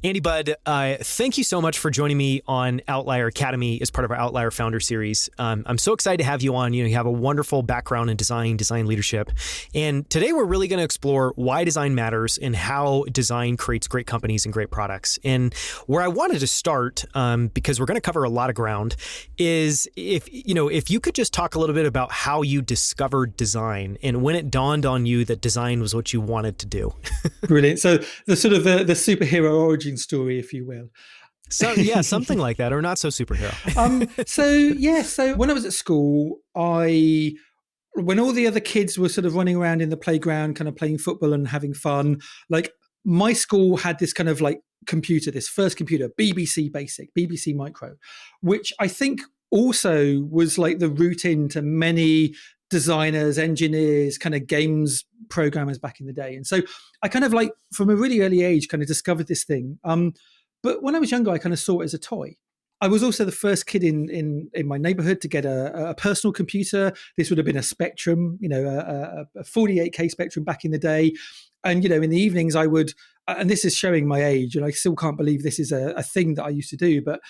Andy Budd, thank you so much for joining me on Outlier Academy as part of our Outlier Founder series. I'm so excited to have you on. You have a wonderful background in design leadership. And today we're really going to explore why design matters and how design creates great companies and great products. And where I wanted to start, because we're going to cover a lot of ground, is if you could just talk a little bit about how you discovered design and when it dawned on you that design was what you wanted to do. Brilliant. So the sort of the superhero origin story, if you will. So yeah, something like that, or not so superhero. So when I was at school, when all the other kids were sort of running around in the playground, kind of playing football and having fun, like my school had this kind of like computer, this first computer, BBC Basic, BBC Micro, which I think also was like the route into many designers, engineers, kind of games programmers back in the day. And so I kind of like from a really early age kind of discovered this thing. But when I was younger, I kind of saw it as a toy. I was also the first kid in my neighborhood to get a personal computer. This would have been a Spectrum, a 48K Spectrum back in the day. And, in the evenings I would, and this is showing my age, and I still can't believe this is a thing that I used to do, but,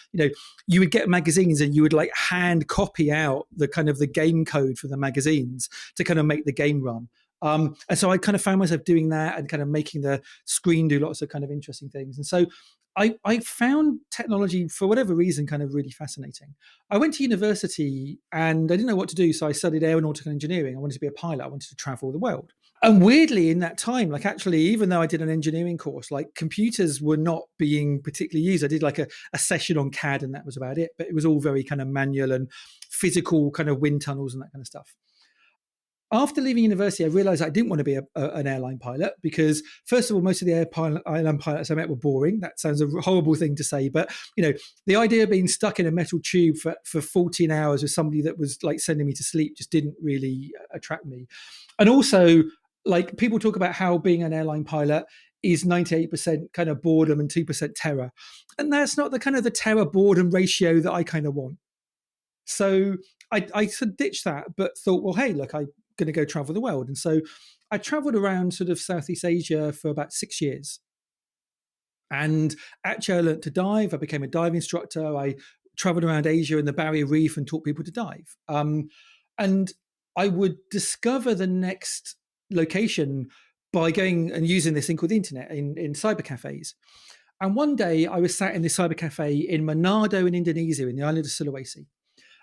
you would get magazines and you would like hand copy out the kind of the game code for the magazines to kind of make the game run. And so I kind of found myself doing that and kind of making the screen do lots of kind of interesting things. And so I found technology, for whatever reason, kind of really fascinating. I went to university and I didn't know what to do. So I studied aeronautical engineering. I wanted to be a pilot. I wanted to travel the world. And weirdly, in that time, like actually, even though I did an engineering course, like computers were not being particularly used. I did like a session on CAD and that was about it. But it was all very kind of manual and physical kind of wind tunnels and that kind of stuff. After leaving university, I realized I didn't want to be an airline pilot because, first of all, most of the airline pilots I met were boring. That sounds a horrible thing to say, but the idea of being stuck in a metal tube for 14 hours with somebody that was like sending me to sleep just didn't really attract me. And also, like people talk about how being an airline pilot is 98% kind of boredom and 2% terror, and that's not the kind of the terror boredom ratio that I kind of want. So I sort of ditched that, but thought, well, hey, look, I'm going to go travel the world. And so I traveled around sort of Southeast Asia for about 6 years. And actually, I learned to dive. I became a dive instructor. I traveled around Asia and the Barrier Reef and taught people to dive. And I would discover the next location by going and using this thing called the internet in cyber cafes. And one day I was sat in this cyber cafe in Manado in Indonesia, in the island of Sulawesi.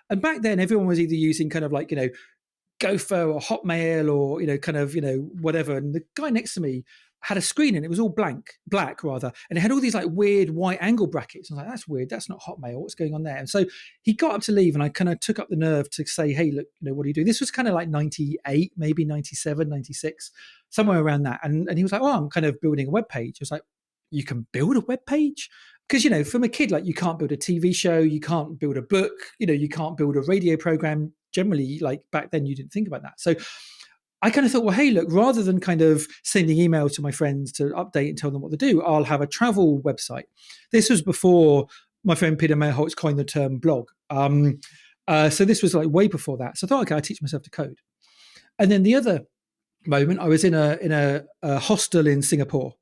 And back then, everyone was either using kind of like, Gopher or Hotmail or, whatever. And the guy next to me had a screen and it was all black rather. And it had all these like weird white angle brackets. I was like, that's weird. That's not Hotmail. What's going on there? And so he got up to leave and I kind of took up the nerve to say, hey, look, what are you doing? This was kind of like 98, maybe 97, 96, somewhere around that. And he was like, oh, I'm kind of building a web page. I was like, you can build a web page? Because, from a kid, like you can't build a TV show, you can't build a book, you can't build a radio program. Generally, like back then, you didn't think about that. So I kind of thought, well, hey, look, rather than kind of sending emails to my friends to update and tell them what to do, I'll have a travel website. This was before my friend Peter Mayholtz coined the term blog. So this was like way before that. So I thought, okay, I'll teach myself to code. And then the other moment, I was in a hostel in Singapore.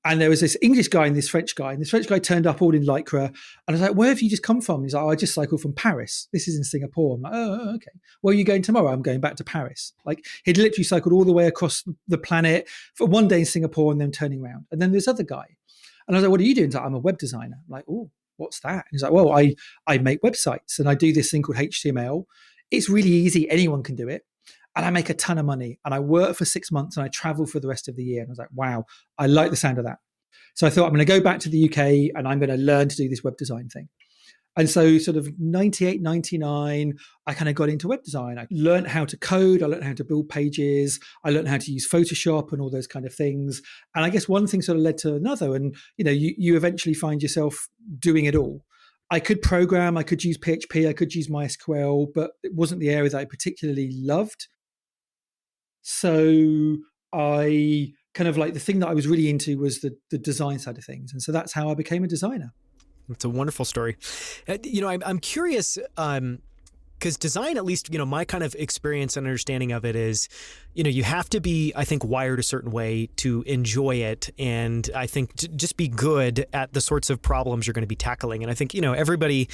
And there was this English guy and this French guy. And this French guy turned up all in Lycra. And I was like, where have you just come from? He's like, oh, I just cycled from Paris. This is in Singapore. I'm like, oh, okay. Where are you going tomorrow? I'm going back to Paris. Like he'd literally cycled all the way across the planet for one day in Singapore and then turning around. And then this other guy. And I was like, what are you doing? He's like, I'm a web designer. I'm like, oh, what's that? And he's like, well, I make websites and I do this thing called HTML. It's really easy. Anyone can do it. And I make a ton of money and I work for 6 months and I travel for the rest of the year. And I was like, wow, I like the sound of that. So I thought I'm going to go back to the UK and I'm going to learn to do this web design thing. And so sort of 98, 99, I kind of got into web design. I learned how to code. I learned how to build pages. I learned how to use Photoshop and all those kind of things. And I guess one thing sort of led to another. And, you eventually find yourself doing it all. I could program, I could use PHP, I could use MySQL, but it wasn't the area that I particularly loved. So I kind of like the thing that I was really into was the design side of things. And so that's how I became a designer. It's a wonderful story. I'm curious, Because design, at least, my kind of experience and understanding of it is, you have to be, I think, wired a certain way to enjoy it. And I think just be good at the sorts of problems you're going to be tackling. And I think, everybody,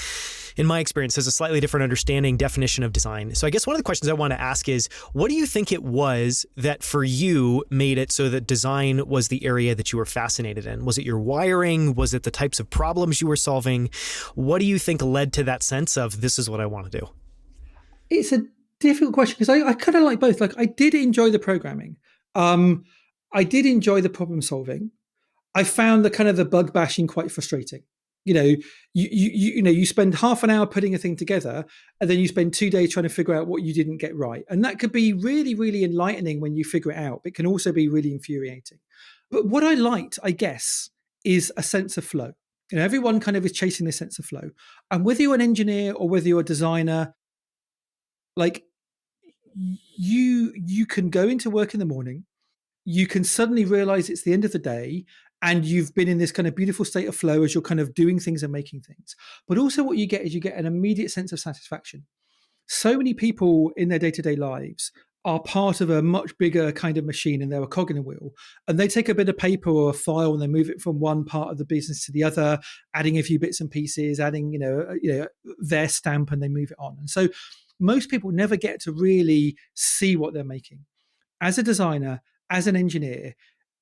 in my experience, has a slightly different understanding, definition of design. So I guess one of the questions I want to ask is, what do you think it was that for you made it so that design was the area that you were fascinated in? Was it your wiring? Was it the types of problems you were solving? What do you think led to that sense of, this is what I want to do? It's a difficult question because I kind of like both. Like, I did enjoy the programming. I did enjoy the problem solving. I found the kind of the bug bashing quite frustrating. You spend half an hour putting a thing together, and then you spend 2 days trying to figure out what you didn't get right. And that could be really, really enlightening when you figure it out. But it can also be really infuriating. But what I liked, I guess, is a sense of flow. Everyone kind of is chasing this sense of flow. And whether you're an engineer or whether you're a designer, like, you can go into work in the morning, you can suddenly realize it's the end of the day, and you've been in this kind of beautiful state of flow as you're kind of doing things and making things. But also what you get is you get an immediate sense of satisfaction. So many people in their day-to-day lives are part of a much bigger kind of machine, and they're a cog in a wheel, and they take a bit of paper or a file and they move it from one part of the business to the other, adding a few bits and pieces, adding their stamp, and they move it on. And so most people never get to really see what they're making. As a designer, as an engineer,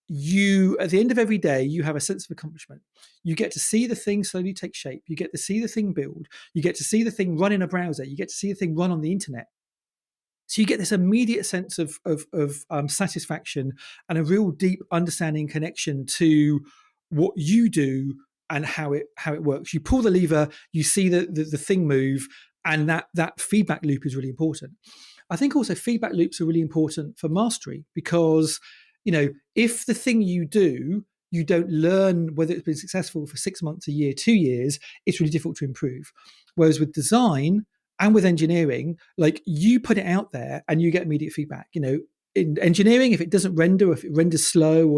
you, at the end of every day, you have a sense of accomplishment. You get to see the thing slowly take shape. You get to see the thing build. You get to see the thing run in a browser. You get to see the thing run on the internet. So you get this immediate sense of satisfaction and a real deep understanding connection to what you do and how it works. You pull the lever, you see the thing move, and that feedback loop is really important. I think also feedback loops are really important for mastery because, if the thing you do, you don't learn whether it's been successful for 6 months, a year, 2 years, it's really difficult to improve. Whereas with design and with engineering, like, you put it out there and you get immediate feedback. In engineering, if it doesn't render, or if it renders slow,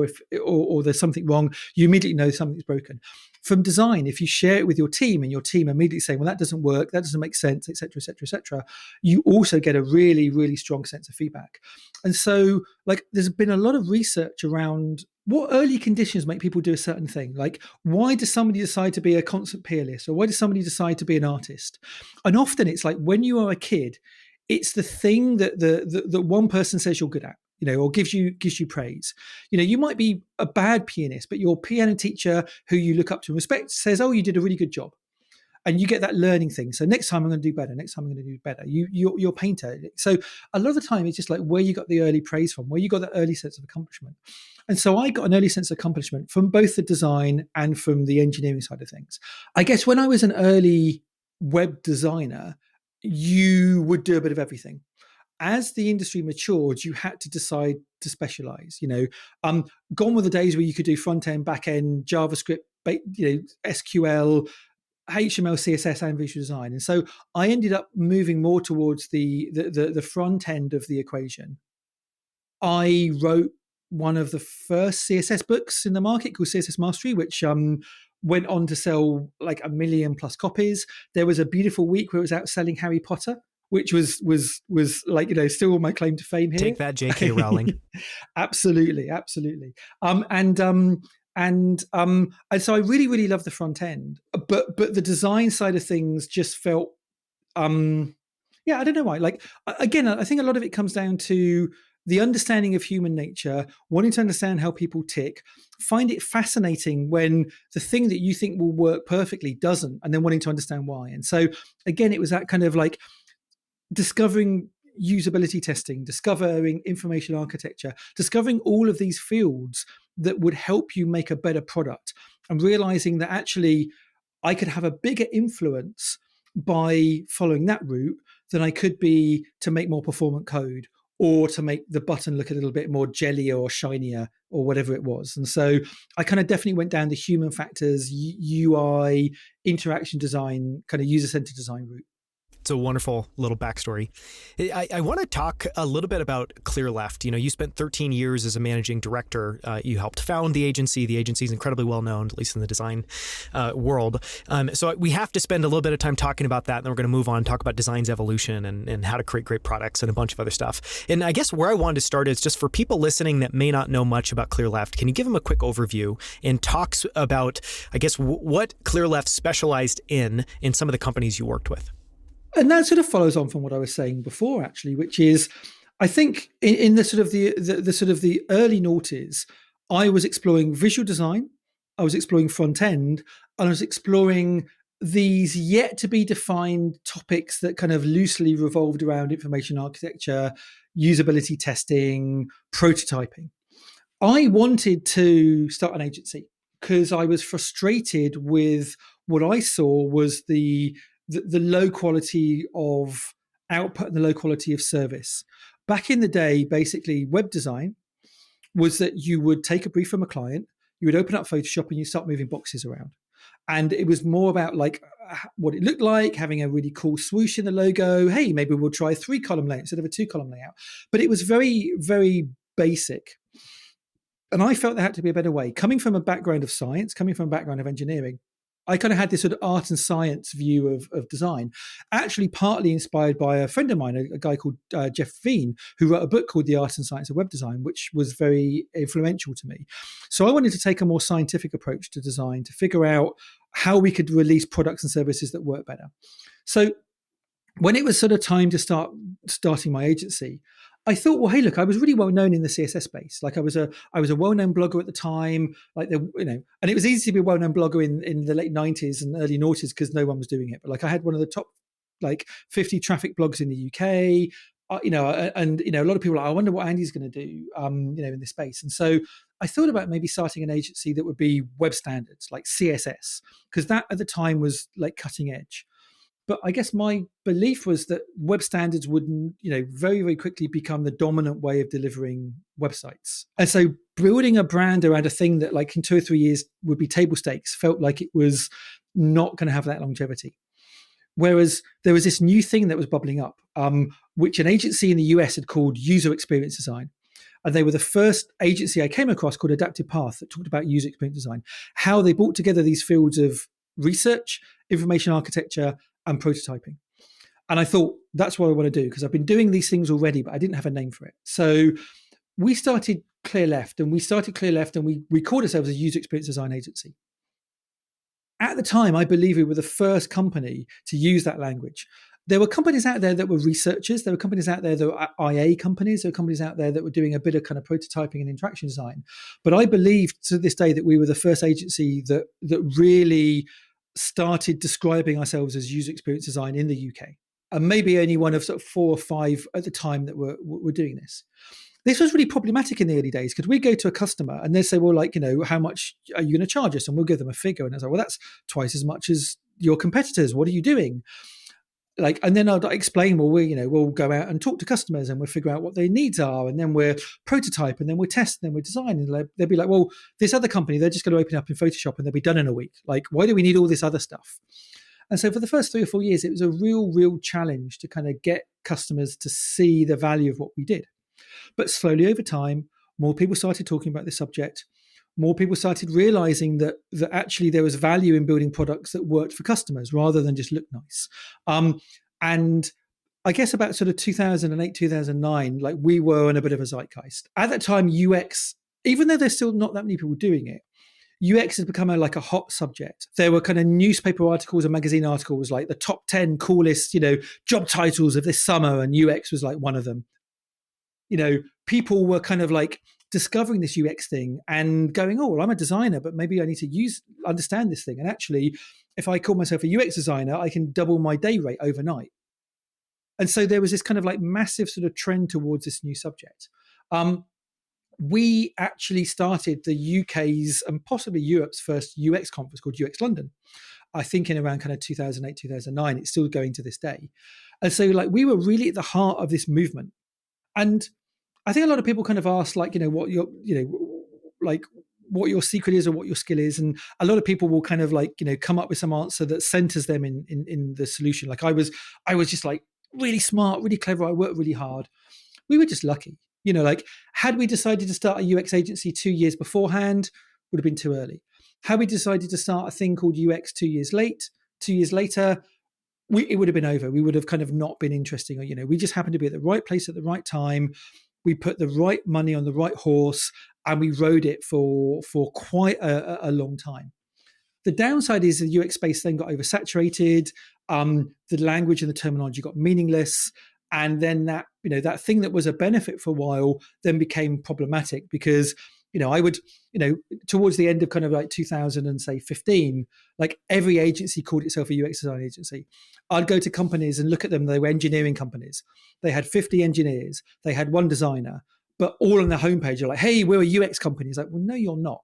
or there's something wrong, you immediately know something's broken. From design, if you share it with your team and your team immediately saying, well, that doesn't work, that doesn't make sense, et cetera, et cetera, et cetera, you also get a really, really strong sense of feedback. And so, like, there's been a lot of research around what early conditions make people do a certain thing. Like, why does somebody decide to be a concert pianist, or why does somebody decide to be an artist? And often it's like, when you are a kid, it's the thing that one person says you're good at, or gives you praise. You might be a bad pianist, but your piano teacher, who you look up to and respect, says, "Oh, you did a really good job." And you get that learning thing. So next time I'm going to do better. Next time I'm going to do better. You're a painter. So a lot of the time it's just like where you got the early praise from, where you got that early sense of accomplishment. And so I got an early sense of accomplishment from both the design and from the engineering side of things. I guess when I was an early web designer, you would do a bit of everything. As the industry matured, you had to decide to specialize. Gone were the days where you could do front end, back end, JavaScript, SQL, HTML, CSS, and visual design. And so I ended up moving more towards the front end of the equation. I wrote one of the first CSS books in the market called CSS Mastery, which went on to sell like 1 million plus copies. There was a beautiful week where it was out selling Harry Potter, which was like, still my claim to fame here. Take that, J.K. Rowling. Absolutely. And so I really, really love the front end, but the design side of things just felt, I don't know why. Like, again, I think a lot of it comes down to the understanding of human nature, wanting to understand how people tick, find it fascinating when the thing that you think will work perfectly doesn't, and then wanting to understand why. And so, again, it was that kind of like discovering usability testing, discovering information architecture, discovering all of these fields that would help you make a better product, and realizing that actually I could have a bigger influence by following that route than I could be to make more performant code, or to make the button look a little bit more jellier or shinier, or whatever it was. And so I kind of definitely went down the human factors, UI, interaction design, kind of user-centered design route. It's a wonderful little backstory. I want to talk a little bit about Clearleft. You spent 13 years as a managing director. You helped found the agency. The agency is incredibly well known, at least in the design world. So we have to spend a little bit of time talking about that. And then we're going to move on and talk about design's evolution and how to create great products and a bunch of other stuff. And I guess where I wanted to start is just for people listening that may not know much about Clearleft, can you give them a quick overview and talks about, I guess, what Clearleft specialized in some of the companies you worked with? And that sort of follows on from what I was saying before, actually, which is, I think in the sort of the early noughties, I was exploring visual design, I was exploring front end, and I was exploring these yet to be defined topics that kind of loosely revolved around information architecture, usability testing, prototyping. I wanted to start an agency because I was frustrated with what I saw was the low quality of output and the low quality of service. Back in the day, basically, web design was that you would take a brief from a client, you would open up Photoshop and you start moving boxes around. And it was more about like what it looked like, having a really cool swoosh in the logo. Hey, maybe we'll try a 3-column layout instead of a 2-column layout. But it was very, very basic. And I felt there had to be a better way. Coming from a background of science, coming from a background of engineering, I kind of had this sort of art and science view of design, actually partly inspired by a friend of mine, a guy called Jeff Veen, who wrote a book called The Art and Science of Web Design, which was very influential to me. So I wanted to take a more scientific approach to design to figure out how we could release products and services that work better. So when it was sort of time to starting my agency, I thought, well, hey, look, I was really well known in the CSS space. Like I was a well-known blogger at the time. Like and it was easy to be a well-known blogger in the late 90s and early noughties because no one was doing it. But like I had one of the top 50 traffic blogs in the UK. And a lot of people are like, I wonder what Andy's going to do, in this space. And so I thought about maybe starting an agency that would be web standards, like CSS, because that at the time was like cutting edge. But I guess my belief was that web standards would, very, very quickly become the dominant way of delivering websites. And so building a brand around a thing that like in 2 or 3 years would be table stakes felt like it was not going to have that longevity. Whereas there was this new thing that was bubbling up, which an agency in the US had called user experience design. And they were the first agency I came across called Adaptive Path that talked about user experience design, how they brought together these fields of research, information architecture, and prototyping. And I thought, that's what I want to do because I've been doing these things already, but I didn't have a name for it. So we started Clearleft and we called ourselves a user experience design agency. At the time, I believe we were the first company to use that language. There were companies out there that were researchers. There were companies out there that were IA companies. There were companies out there that were doing a bit of kind of prototyping and interaction design. But I believe to this day that we were the first agency that really started describing ourselves as user experience design in the UK, and maybe only one of sort of 4 or 5 at the time that were doing this. This was really problematic in the early days because we'd go to a customer and they'd say, well, how much are you going to charge us? And we'll give them a figure. And I was like, well, that's twice as much as your competitors. What are you doing? And then I'd explain, well, we'll go out and talk to customers and we'll figure out what their needs are. And then we'll prototype and then we'll test and then we'll design. And they'll be like, well, this other company, they're just going to open up in Photoshop and they'll be done in a week. Like, why do we need all this other stuff? And so for the first 3 or 4 years, it was a real challenge to kind of get customers to see the value of what we did. But slowly over time, more people started talking about this subject. More people started realizing that actually there was value in building products that worked for customers rather than just look nice. And I guess about sort of 2008, 2009, like we were in a bit of a zeitgeist. At that time, UX, even though there's still not that many people doing it, UX has become a hot subject. There were kind of newspaper articles and magazine articles like the top 10 coolest, job titles of this summer, and UX was like one of them. People were kind of like discovering this UX thing and going, oh, well, I'm a designer, but maybe I need to understand this thing. And actually, if I call myself a UX designer, I can double my day rate overnight. And so there was this kind of like massive sort of trend towards this new subject. We actually started the UK's and possibly Europe's first UX conference called UX London. I think in around kind of 2008, 2009, it's still going to this day. And so like we were really at the heart of this movement. And I think a lot of people kind of ask, like, what what your secret is or what your skill is. And a lot of people will kind of like, come up with some answer that centers them in the solution. Like I was just like really smart, really clever. I worked really hard. We were just lucky. Like had we decided to start a UX agency 2 years beforehand, would have been too early. Had we decided to start a thing called UX 2 years later, it would have been over. We would have kind of not been interesting. We just happened to be at the right place at the right time. We put the right money on the right horse, and we rode it for quite a long time. The downside is the UX space then got oversaturated. The language and the terminology got meaningless, and then that thing that was a benefit for a while then became problematic because I would towards the end of kind of like 2015, like every agency called itself a UX design agency. I'd go to companies and look at them. They were engineering companies. They had 50 engineers. They had one designer, but all on their homepage are like, "Hey, we're a UX company." It's like, well, no, you're not.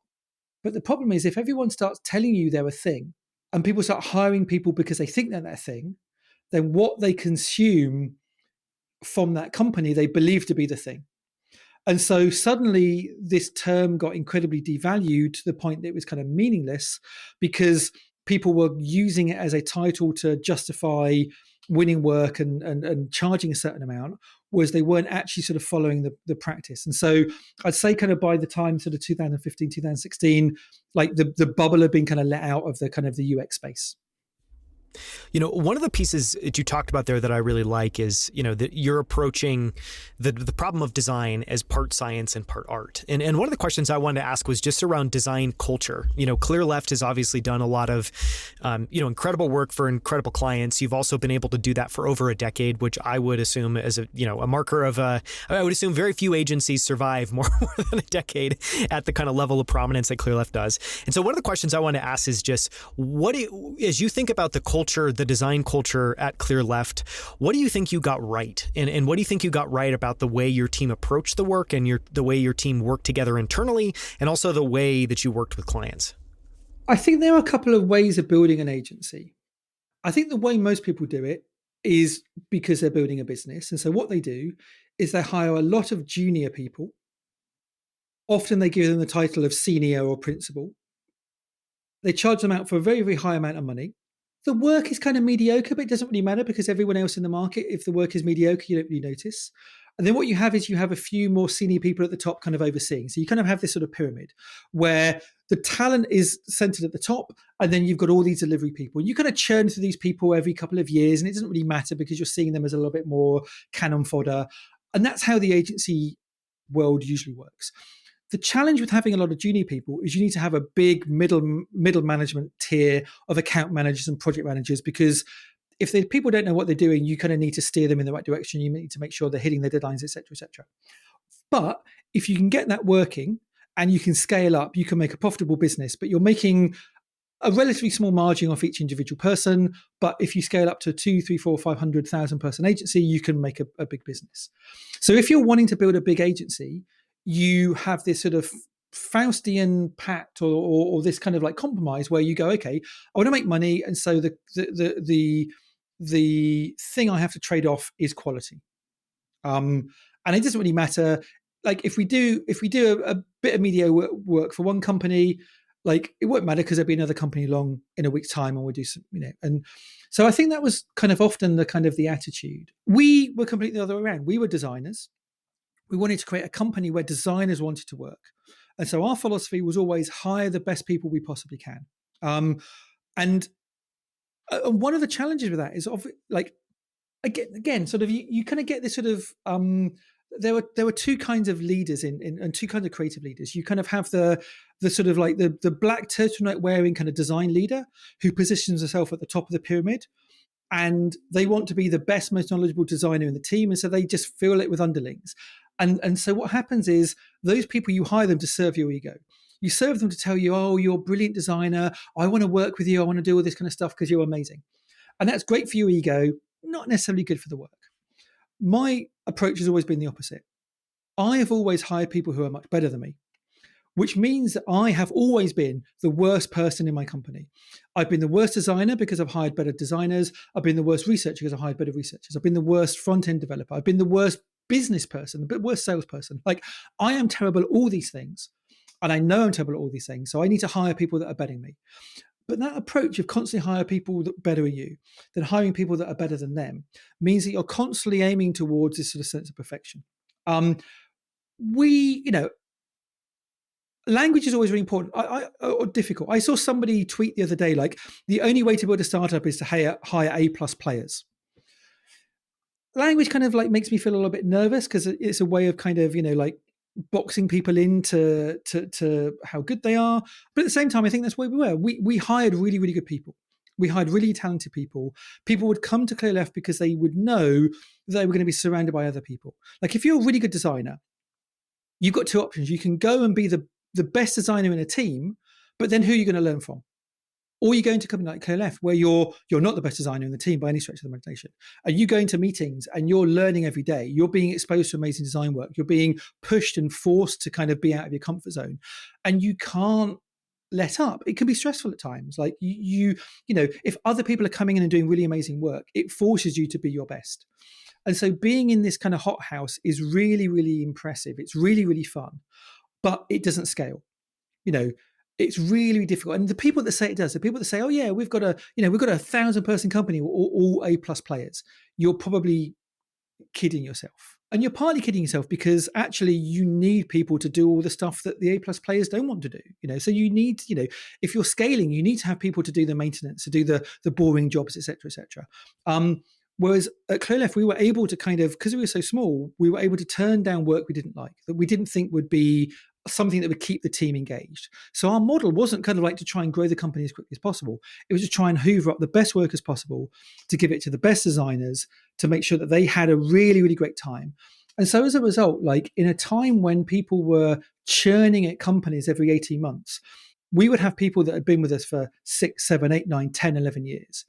But the problem is if everyone starts telling you they're a thing and people start hiring people because they think they're that thing, then what they consume from that company, they believe to be the thing. And so suddenly this term got incredibly devalued to the point that it was kind of meaningless because people were using it as a title to justify winning work and charging a certain amount, whereas they weren't actually sort of following the practice. And so I'd say kind of by the time sort of 2015, 2016, like the bubble had been kind of let out of the kind of the UX space. One of the pieces that you talked about there that I really like is, that you're approaching the problem of design as part science and part art. And one of the questions I wanted to ask was just around design culture. Clearleft has obviously done a lot of, incredible work for incredible clients. You've also been able to do that for over a decade, which I would assume as a marker of I would assume very few agencies survive more than a decade at the kind of level of prominence that Clearleft does. And so one of the questions I want to ask is just as you think about the design culture at Clearleft, what do you think you got right? And what do you think you got right about the way your team approached the work and the way your team worked together internally, and also the way that you worked with clients? I think there are a couple of ways of building an agency. I think the way most people do it is because they're building a business. And so what they do is they hire a lot of junior people. Often they give them the title of senior or principal. They charge them out for a very, very high amount of money. The work is kind of mediocre, but it doesn't really matter because everyone else in the market, if the work is mediocre, you don't really notice. And then what you have is you have a few more senior people at the top kind of overseeing. So you kind of have this sort of pyramid where the talent is centered at the top, and then you've got all these delivery people. And you kind of churn through these people every couple of years, and it doesn't really matter because you're seeing them as a little bit more cannon fodder. And that's how the agency world usually works. The challenge with having a lot of junior people is you need to have a big middle management tier of account managers and project managers, because if the people don't know what they're doing, you kind of need to steer them in the right direction. You need to make sure they're hitting their deadlines, et cetera, et cetera. But if you can get that working and you can scale up, you can make a profitable business, but you're making a relatively small margin off each individual person. But if you scale up to 2, 3, 4, 500,000 person agency, you can make a big business. So if you're wanting to build a big agency, you have this sort of Faustian pact or this kind of like compromise where you go, okay, I want to make money, and so the thing I have to trade off is quality. And it doesn't really matter. Like if we do a bit of media work for one company, like it won't matter because there'll be another company along in a week's time and we'll do some, and so I think that was kind of often the attitude. We were completely the other way around. We were designers. We wanted to create a company where designers wanted to work. And so our philosophy was always hire the best people we possibly can. And one of the challenges with that is like, again, sort of you kind of get this sort of, there were two kinds of leaders and two kinds of creative leaders. You kind of have the sort of like the black turtleneck wearing kind of design leader who positions herself at the top of the pyramid. And they want to be the best, most knowledgeable designer in the team. And so they just fill it with underlings. And so what happens is those people, you hire them to serve your ego. You serve them to tell you, oh, you're a brilliant designer. I want to work with you. I want to do all this kind of stuff because you're amazing. And that's great for your ego, not necessarily good for the work. My approach has always been the opposite. I have always hired people who are much better than me, which means that I have always been the worst person in my company. I've been the worst designer because I've hired better designers. I've been the worst researcher because I've hired better researchers. I've been the worst front-end developer. I've been the worst business person, the worst salesperson. Like I am terrible at all these things. and I know I'm terrible at all these things, so I need to hire people that are better than me. But that approach of constantly hire people that are better than you, than hiring people that are better than them, means that you're constantly aiming towards this sort of sense of perfection. We, you know, language is always really important or difficult. I saw somebody tweet the other day, like, the only way to build a startup is to hire A plus players. Language kind of like makes me feel a little bit nervous because it's a way of kind of, you know, like boxing people into to how good they are. But at the same time, I think that's where we were. We hired really, really good people. We hired really talented people. People would come to Clearleft because they would know they were going to be surrounded by other people. Like if you're a really good designer, you've got two options. You can go and be the best designer in a team, but then who are you going to learn from? Or you go into a company like Clearleft, where you're not the best designer in the team by any stretch of the imagination. And you go into meetings and you're learning every day. You're being exposed to amazing design work. You're being pushed and forced to kind of be out of your comfort zone. And you can't let up. It can be stressful at times. Like you know, if other people are coming in and doing really amazing work, it forces you to be your best. And so being in this kind of hothouse is really, really impressive. It's really, really fun, but it doesn't scale. You know, it's really difficult. And the people that say it does, the people that say, oh yeah, we've got a 1,000-person company, all A plus players, you're probably kidding yourself. And you're partly kidding yourself because actually you need people to do all the stuff that the A plus players don't want to do. You know, so you need, you know, if you're scaling, you need to have people to do the maintenance, to do the boring jobs, et cetera, et cetera. Whereas at Clearleft, we were able to kind of, because we were so small, we were able to turn down work we didn't like, that we didn't think would be something that would keep the team engaged. So our model wasn't kind of like to try and grow the company as quickly as possible. It was to try and hoover up the best work as possible, to give it to the best designers, to make sure that they had a really, really great time. And so as a result, like in a time when people were churning at companies every 18 months, we would have people that had been with us for 6, 7, 8, 9, 10, 11 years.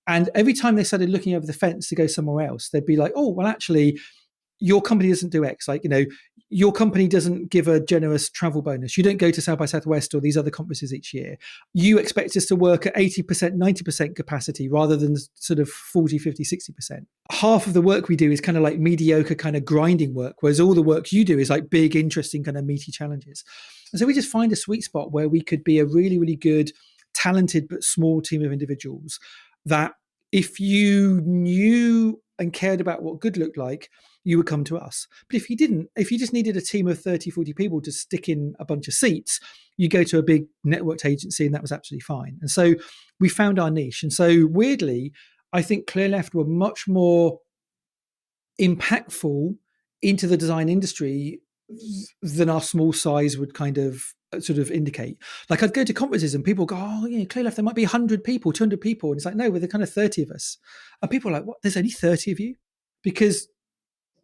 And every time they started looking over the fence to go somewhere else, they'd be like, oh, well, actually, your company doesn't do X. Like, you know, your company doesn't give a generous travel bonus. You don't go to South by Southwest or these other conferences each year. You expect us to work at 80%, 90% capacity rather than sort of 40, 50, 60%. Half of the work we do is kind of like mediocre kind of grinding work, whereas all the work you do is like big, interesting, kind of meaty challenges. And so we just find a sweet spot where we could be a really, really good, talented, but small team of individuals that if you knew and cared about what good looked like, you would come to us. But if you didn't, if you just needed a team of 30, 40 people to stick in a bunch of seats, you go to a big networked agency and that was absolutely fine. And so we found our niche. And so weirdly, I think Clearleft were much more impactful into the design industry than our small size would kind of sort of indicate. Like I'd go to conferences and people go, oh yeah, Clearleft, there might be 100 people, 200 people. And it's like, no, we're the kind of 30 of us. And people are like, what, there's only 30 of you? Because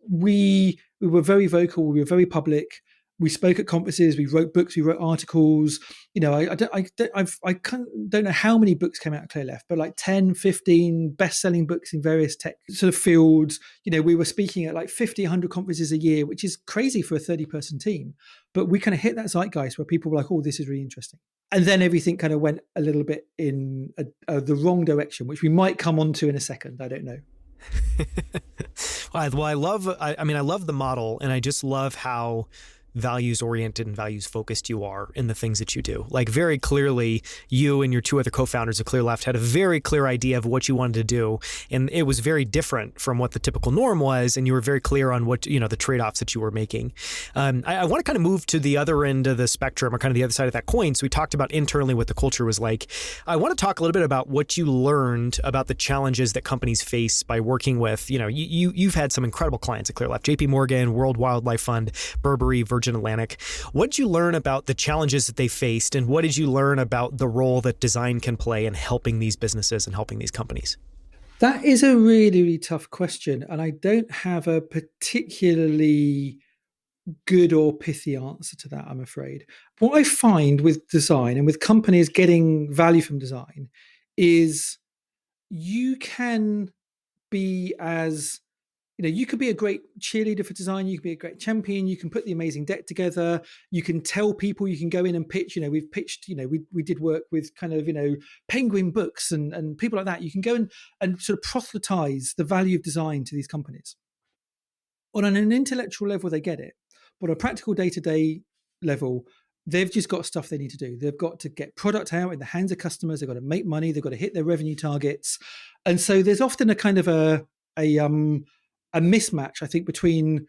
we were very vocal, we were very public. We spoke at conferences, we wrote books, we wrote articles. You know, I don't know how many books came out of Clearleft, but like 10, 15 best-selling books in various tech sort of fields. You know, we were speaking at like 50, 100 conferences a year, which is crazy for a 30-person team. But we kind of hit that zeitgeist where people were like, oh, this is really interesting. And then everything kind of went a little bit in the wrong direction, which we might come on to in a second. I don't know. Well, I love the model, and I just love how values oriented and values focused you are in the things that you do. Like very clearly, you and your two other co-founders of Clearleft had a very clear idea of what you wanted to do. And it was very different from what the typical norm was. And you were very clear on what, you know, the trade-offs that you were making. I want to kind of move to the other end of the spectrum, or kind of the other side of that coin. So we talked about internally what the culture was like. I want to talk a little bit about what you learned about the challenges that companies face by working with, you know, you've had some incredible clients at Clearleft, JP Morgan, World Wildlife Fund, Burberry, Virgin Atlantic. What did you learn about the challenges that they faced, and what did you learn about the role that design can play in helping these businesses and helping these companies? That is a really, really tough question, and I don't have a particularly good or pithy answer to that, I'm afraid. What I find with design and with companies getting value from design is you can be as you could be a great cheerleader for design. You can be a great champion. You can put the amazing deck together. You can tell people. You can go in and pitch. We've pitched. We did work with kind of Penguin Books and people like that. You can go and sort of proselytize the value of design to these companies. On an intellectual level, they get it, but on a practical day-to-day level, they've just got stuff they need to do. They've got to get product out in the hands of customers. They've got to make money. They've got to hit their revenue targets. And so there's often a kind of a mismatch, I think, between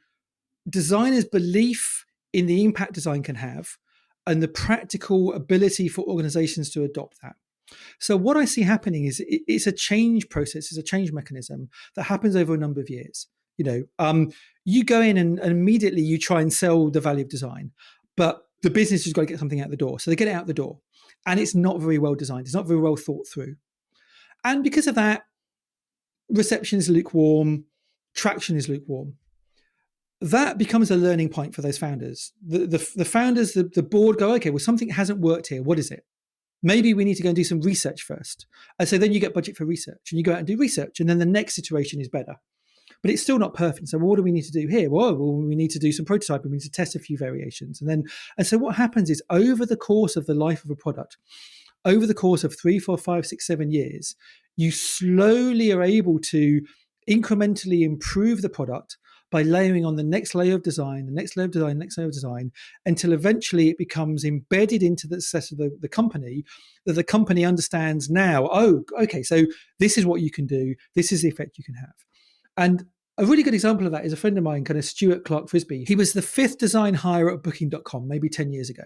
designers' belief in the impact design can have and the practical ability for organizations to adopt that. So what I see happening is it's a change process, it's a change mechanism that happens over a number of years. You go in and immediately you try and sell the value of design, but the business has got to get something out the door. So they get it out the door, and it's not very well designed. It's not very well thought through. And because of that, reception is lukewarm, traction is lukewarm. That becomes a learning point for those founders. The founders, the board go, okay, well, something hasn't worked here. What is it? Maybe we need to go and do some research first. And so then you get budget for research and you go out and do research. And then the next iteration is better. But it's still not perfect. So what do we need to do here? Well, we need to do some prototyping. We need to test a few variations. And so what happens is over the course of the life of a product, over the course of 3, 4, 5, 6, 7 years, you slowly are able to incrementally improve the product by layering on the next layer of design, the next layer of design, the next layer of design, until eventually it becomes embedded into the success of the company, that the company understands now, oh, okay, so this is what you can do. This is the effect you can have. And a really good example of that is a friend of mine, kind of Stuart Clark Frisbee. He was the 5th design hire at Booking.com, maybe 10 years ago.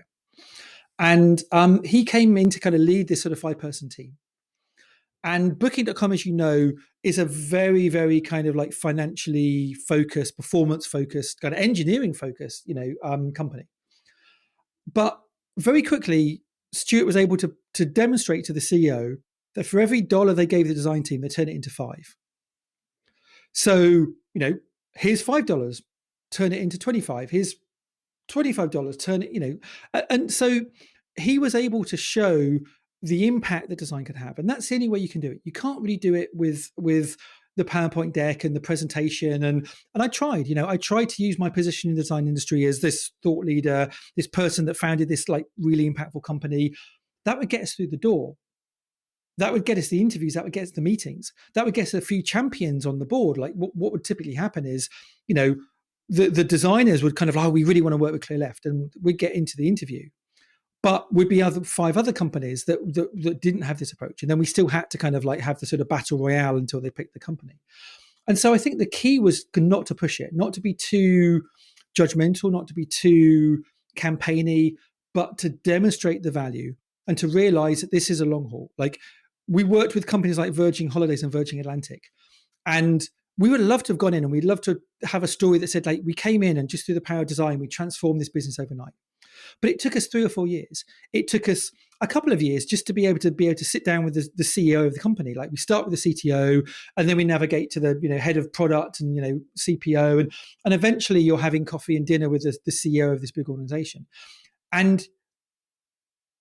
And he came in to kind of lead this sort of 5-person team. And Booking.com, as you know, is a very, very kind of like financially focused, performance focused, kind of engineering focused, company. But very quickly, Stuart was able to demonstrate to the CEO that for every $1 they gave the design team, they turn it into 5. So, here's $5, turn it into 25. Here's $25, turn it, and so he was able to show the impact that design can have. And that's the only way you can do it. You can't really do it with the PowerPoint deck and the presentation. And I tried, I tried to use my position in the design industry as this thought leader, this person that founded this like really impactful company. That would get us through the door. That would get us the interviews. That would get us the meetings. That would get us a few champions on the board. Like what would typically happen is, the designers would kind of, we really want to work with Clearleft, and we'd get into the interview. But would be 5 other companies that didn't have this approach. And then we still had to kind of like have the sort of battle royale until they picked the company. And so I think the key was not to push it, not to be too judgmental, not to be too campaigny, but to demonstrate the value and to realize that this is a long haul. Like we worked with companies like Virgin Holidays and Virgin Atlantic. And we would love to have gone in and we'd love to have a story that said, like, we came in and just through the power of design, we transformed this business overnight. But it took us 3 or 4 years. It took us a couple of years just to be able to sit down with the CEO of the company. Like we start with the CTO, and then we navigate to the head of product and CPO, and eventually you're having coffee and dinner with the CEO of this big organization, and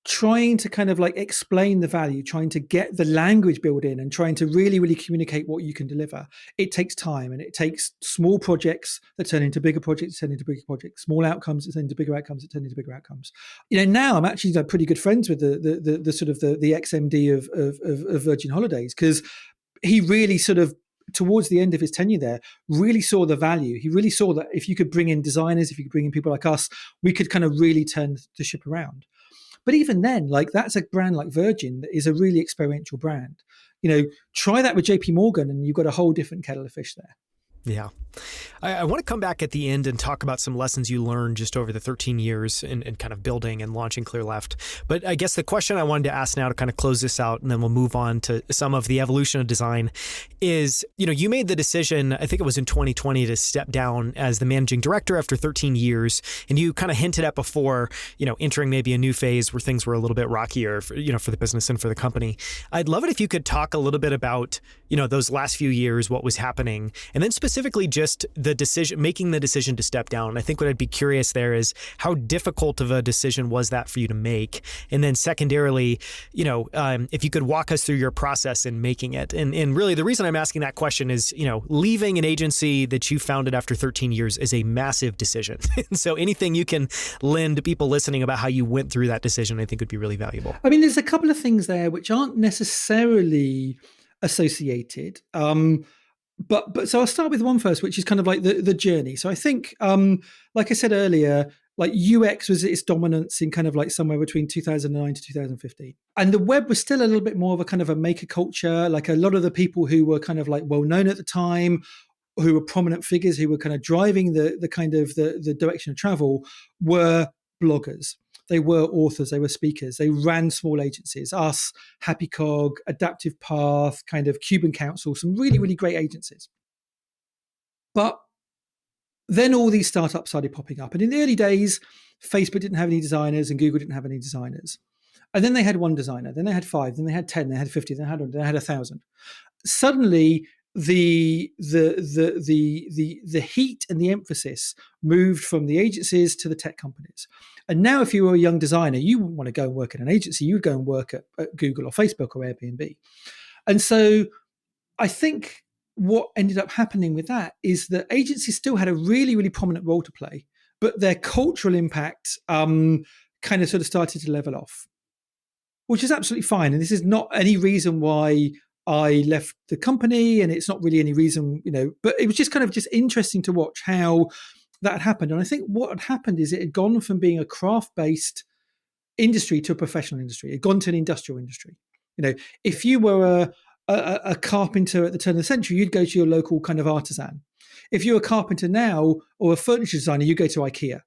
trying to kind of like explain the value, trying to get the language built in, and trying to really, really communicate what you can deliver. It takes time, and it takes small projects that turn into bigger projects, turn into bigger projects, small outcomes that turn into bigger outcomes, that turn into bigger outcomes. Now I'm actually pretty good friends with the sort of the ex-MD of Virgin Holidays, because he really sort of, towards the end of his tenure there, really saw the value. He really saw that if you could bring in designers, if you could bring in people like us, we could kind of really turn the ship around. But even then, like that's a brand like Virgin that is a really experiential brand. Try that with JP Morgan and you've got a whole different kettle of fish there. Yeah. I want to come back at the end and talk about some lessons you learned just over the 13 years in kind of building and launching Clearleft. But I guess the question I wanted to ask now to kind of close this out, and then we'll move on to some of the evolution of design, is, you made the decision, I think it was in 2020, to step down as the managing director after 13 years. And you kind of hinted at before, entering maybe a new phase where things were a little bit rockier, for the business and for the company. I'd love it if you could talk a little bit about, those last few years, what was happening, and then specifically just making the decision to step down. I think what I'd be curious there is how difficult of a decision was that for you to make? And then secondarily, if you could walk us through your process in making it. And really the reason I'm asking that question is, leaving an agency that you founded after 13 years is a massive decision. So anything you can lend to people listening about how you went through that decision, I think would be really valuable. I mean, there's a couple of things there which aren't necessarily associated. But so I'll start with one first, which is kind of like the journey. So I think, like I said earlier, Like UX was its dominance in kind of like somewhere between 2009 to 2015. And the web was still a little bit more of a kind of a maker culture. Like a lot of the people who were kind of like well known at the time, who were prominent figures, who were kind of driving the kind of the direction of travel, were bloggers. They were authors, they were speakers, they ran small agencies, us, Happy Cog, Adaptive Path, kind of Cuban Council, some really, really great agencies. But then all these startups started popping up. And in the early days, Facebook didn't have any designers and Google didn't have any designers. And then they had one designer, then they had 5, then they had 10, they had 50, then they had 1,000. Suddenly, the heat and the emphasis moved from the agencies to the tech companies. And now if you were a young designer, you wouldn't want to go and work at an agency, you'd go and work at Google or Facebook or Airbnb. And so I think what ended up happening with that is that agencies still had a really, really prominent role to play, but their cultural impact kind of sort of started to level off, which is absolutely fine. And this is not any reason why I left the company, and it's not really any reason, but it was just kind of just interesting to watch how that had happened. And I think what had happened is it had gone from being a craft-based industry to a professional industry. It had gone to an industrial industry. If you were a carpenter at the turn of the century, you'd go to your local kind of artisan. If you're a carpenter now or a furniture designer, you go to IKEA.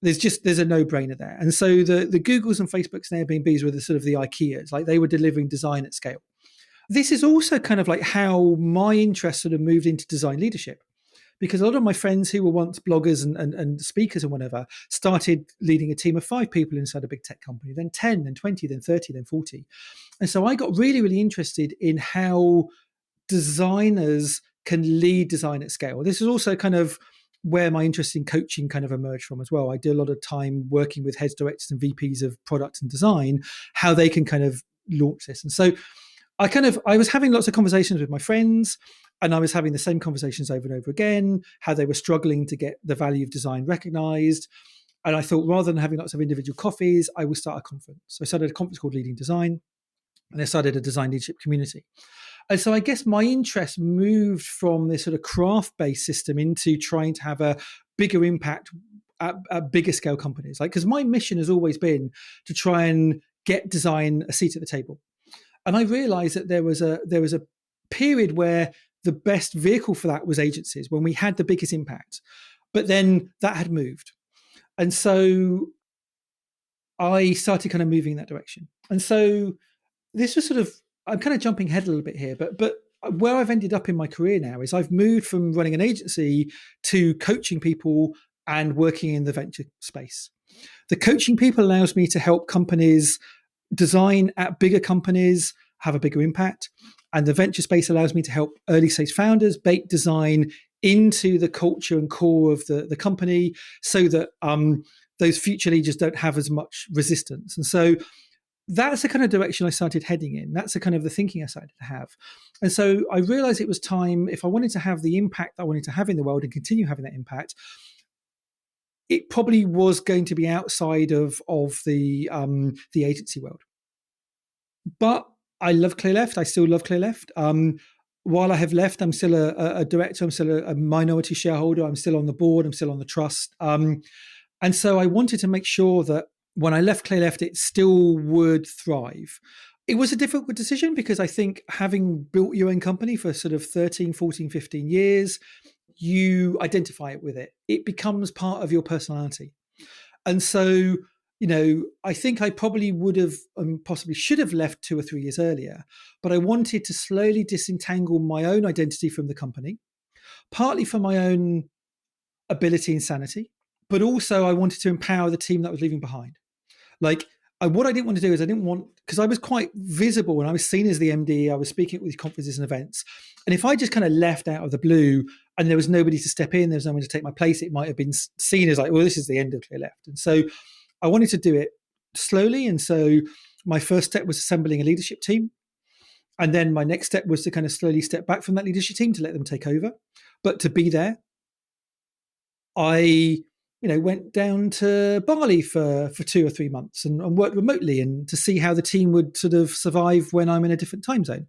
There's a no-brainer there. And so the Googles and Facebooks and Airbnbs were the sort of the IKEAs, like they were delivering design at scale. This is also kind of like how my interest sort of moved into design leadership, because a lot of my friends who were once bloggers and speakers and whatever started leading a team of 5 people inside a big tech company, then 10, then 20, then 30, then 40. And so I got really, really interested in how designers can lead design at scale. This is also kind of where my interest in coaching kind of emerged from as well. I do a lot of time working with heads, directors, and VPs of product and design, how they can kind of launch this. And so I was having lots of conversations with my friends, and I was having the same conversations over and over again, how they were struggling to get the value of design recognized. And I thought, rather than having lots of individual coffees, I would start a conference. So I started a conference called Leading Design, and I started a design leadership community. And so I guess my interest moved from this sort of craft-based system into trying to have a bigger impact at bigger scale companies. Because my mission has always been to try and get design a seat at the table. And I realized that there was a period where the best vehicle for that was agencies, when we had the biggest impact. But then that had moved. And so I started kind of moving in that direction. And so this was sort of, I'm kind of jumping ahead a little bit here, but where I've ended up in my career now is I've moved from running an agency to coaching people and working in the venture space. The coaching people allows me to help companies design at bigger companies, have a bigger impact. And the venture space allows me to help early stage founders bake design into the culture and core of the company, so that those future leaders don't have as much resistance. And so that's the kind of direction I started heading in. That's the kind of the thinking I started to have. And so I realized it was time, if I wanted to have the impact that I wanted to have in the world and continue having that impact, it probably was going to be outside of the agency world. But I love Clearleft. I still love Clearleft. While I have left, I'm still a director. I'm still a minority shareholder. I'm still on the board. I'm still on the trust. And so I wanted to make sure that when I left Clearleft, it still would thrive. It was a difficult decision because I think having built your own company for sort of 13, 14, 15 years, you identify with it. It becomes part of your personality. And so, I think I probably would have possibly should have left 2 or 3 years earlier, but I wanted to slowly disentangle my own identity from the company, partly for my own ability and sanity, but also I wanted to empower the team that I was leaving behind. What I didn't want to do is because I was quite visible and I was seen as the MD, I was speaking at these conferences and events. And if I just kind of left out of the blue and there was nobody to step in, there was no one to take my place, it might have been seen as like, well, this is the end of Clearleft. And so I wanted to do it slowly. And so my first step was assembling a leadership team. And then my next step was to kind of slowly step back from that leadership team to let them take over. But to be there, I went down to Bali for 2 or 3 months and worked remotely, and to see how the team would sort of survive when I'm in a different time zone.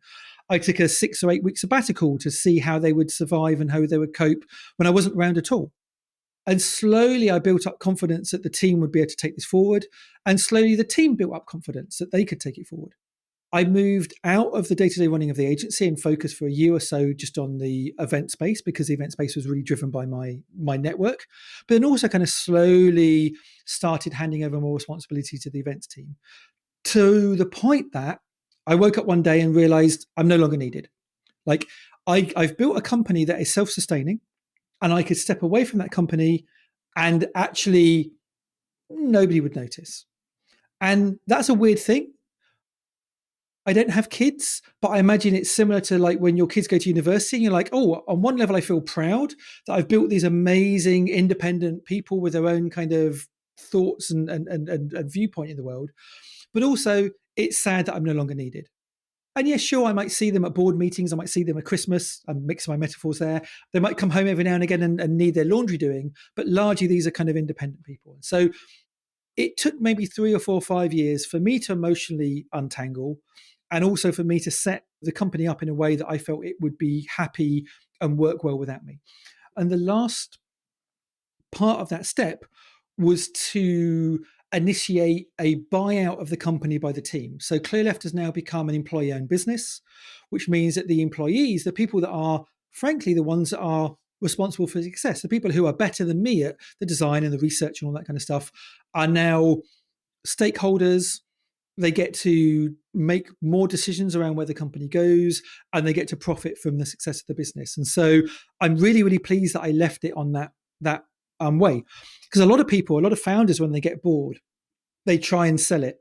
I took a 6 or 8 week sabbatical to see how they would survive and how they would cope when I wasn't around at all. And slowly I built up confidence that the team would be able to take this forward. And slowly the team built up confidence that they could take it forward. I moved out of the day-to-day running of the agency and focused for a year or so just on the event space, because the event space was really driven by my network, but then also kind of slowly started handing over more responsibility to the events team, to the point that I woke up one day and realized I'm no longer needed. Like I've built a company that is self-sustaining, and I could step away from that company and actually nobody would notice. And that's a weird thing. I don't have kids, but I imagine it's similar to like when your kids go to university and you're like, oh, on one level, I feel proud that I've built these amazing independent people with their own kind of thoughts and viewpoint in the world. But also, it's sad that I'm no longer needed. And yeah, sure, I might see them at board meetings. I might see them at Christmas. I'm mixing my metaphors there. They might come home every now and again and need their laundry doing, but largely these are kind of independent people. So it took maybe 3 or 4 or 5 years for me to emotionally untangle, and also for me to set the company up in a way that I felt it would be happy and work well without me. And the last part of that step was to initiate a buyout of the company by the team. So Clearleft has now become an employee-owned business, which means that the employees, the people that are frankly the ones that are responsible for success, the people who are better than me at the design and the research and all that kind of stuff, are now stakeholders. They get to make more decisions around where the company goes, and they get to profit from the success of the business. And so I'm really, really pleased that I left it on that way. Because a lot of people, a lot of founders, when they get bored, they try and sell it.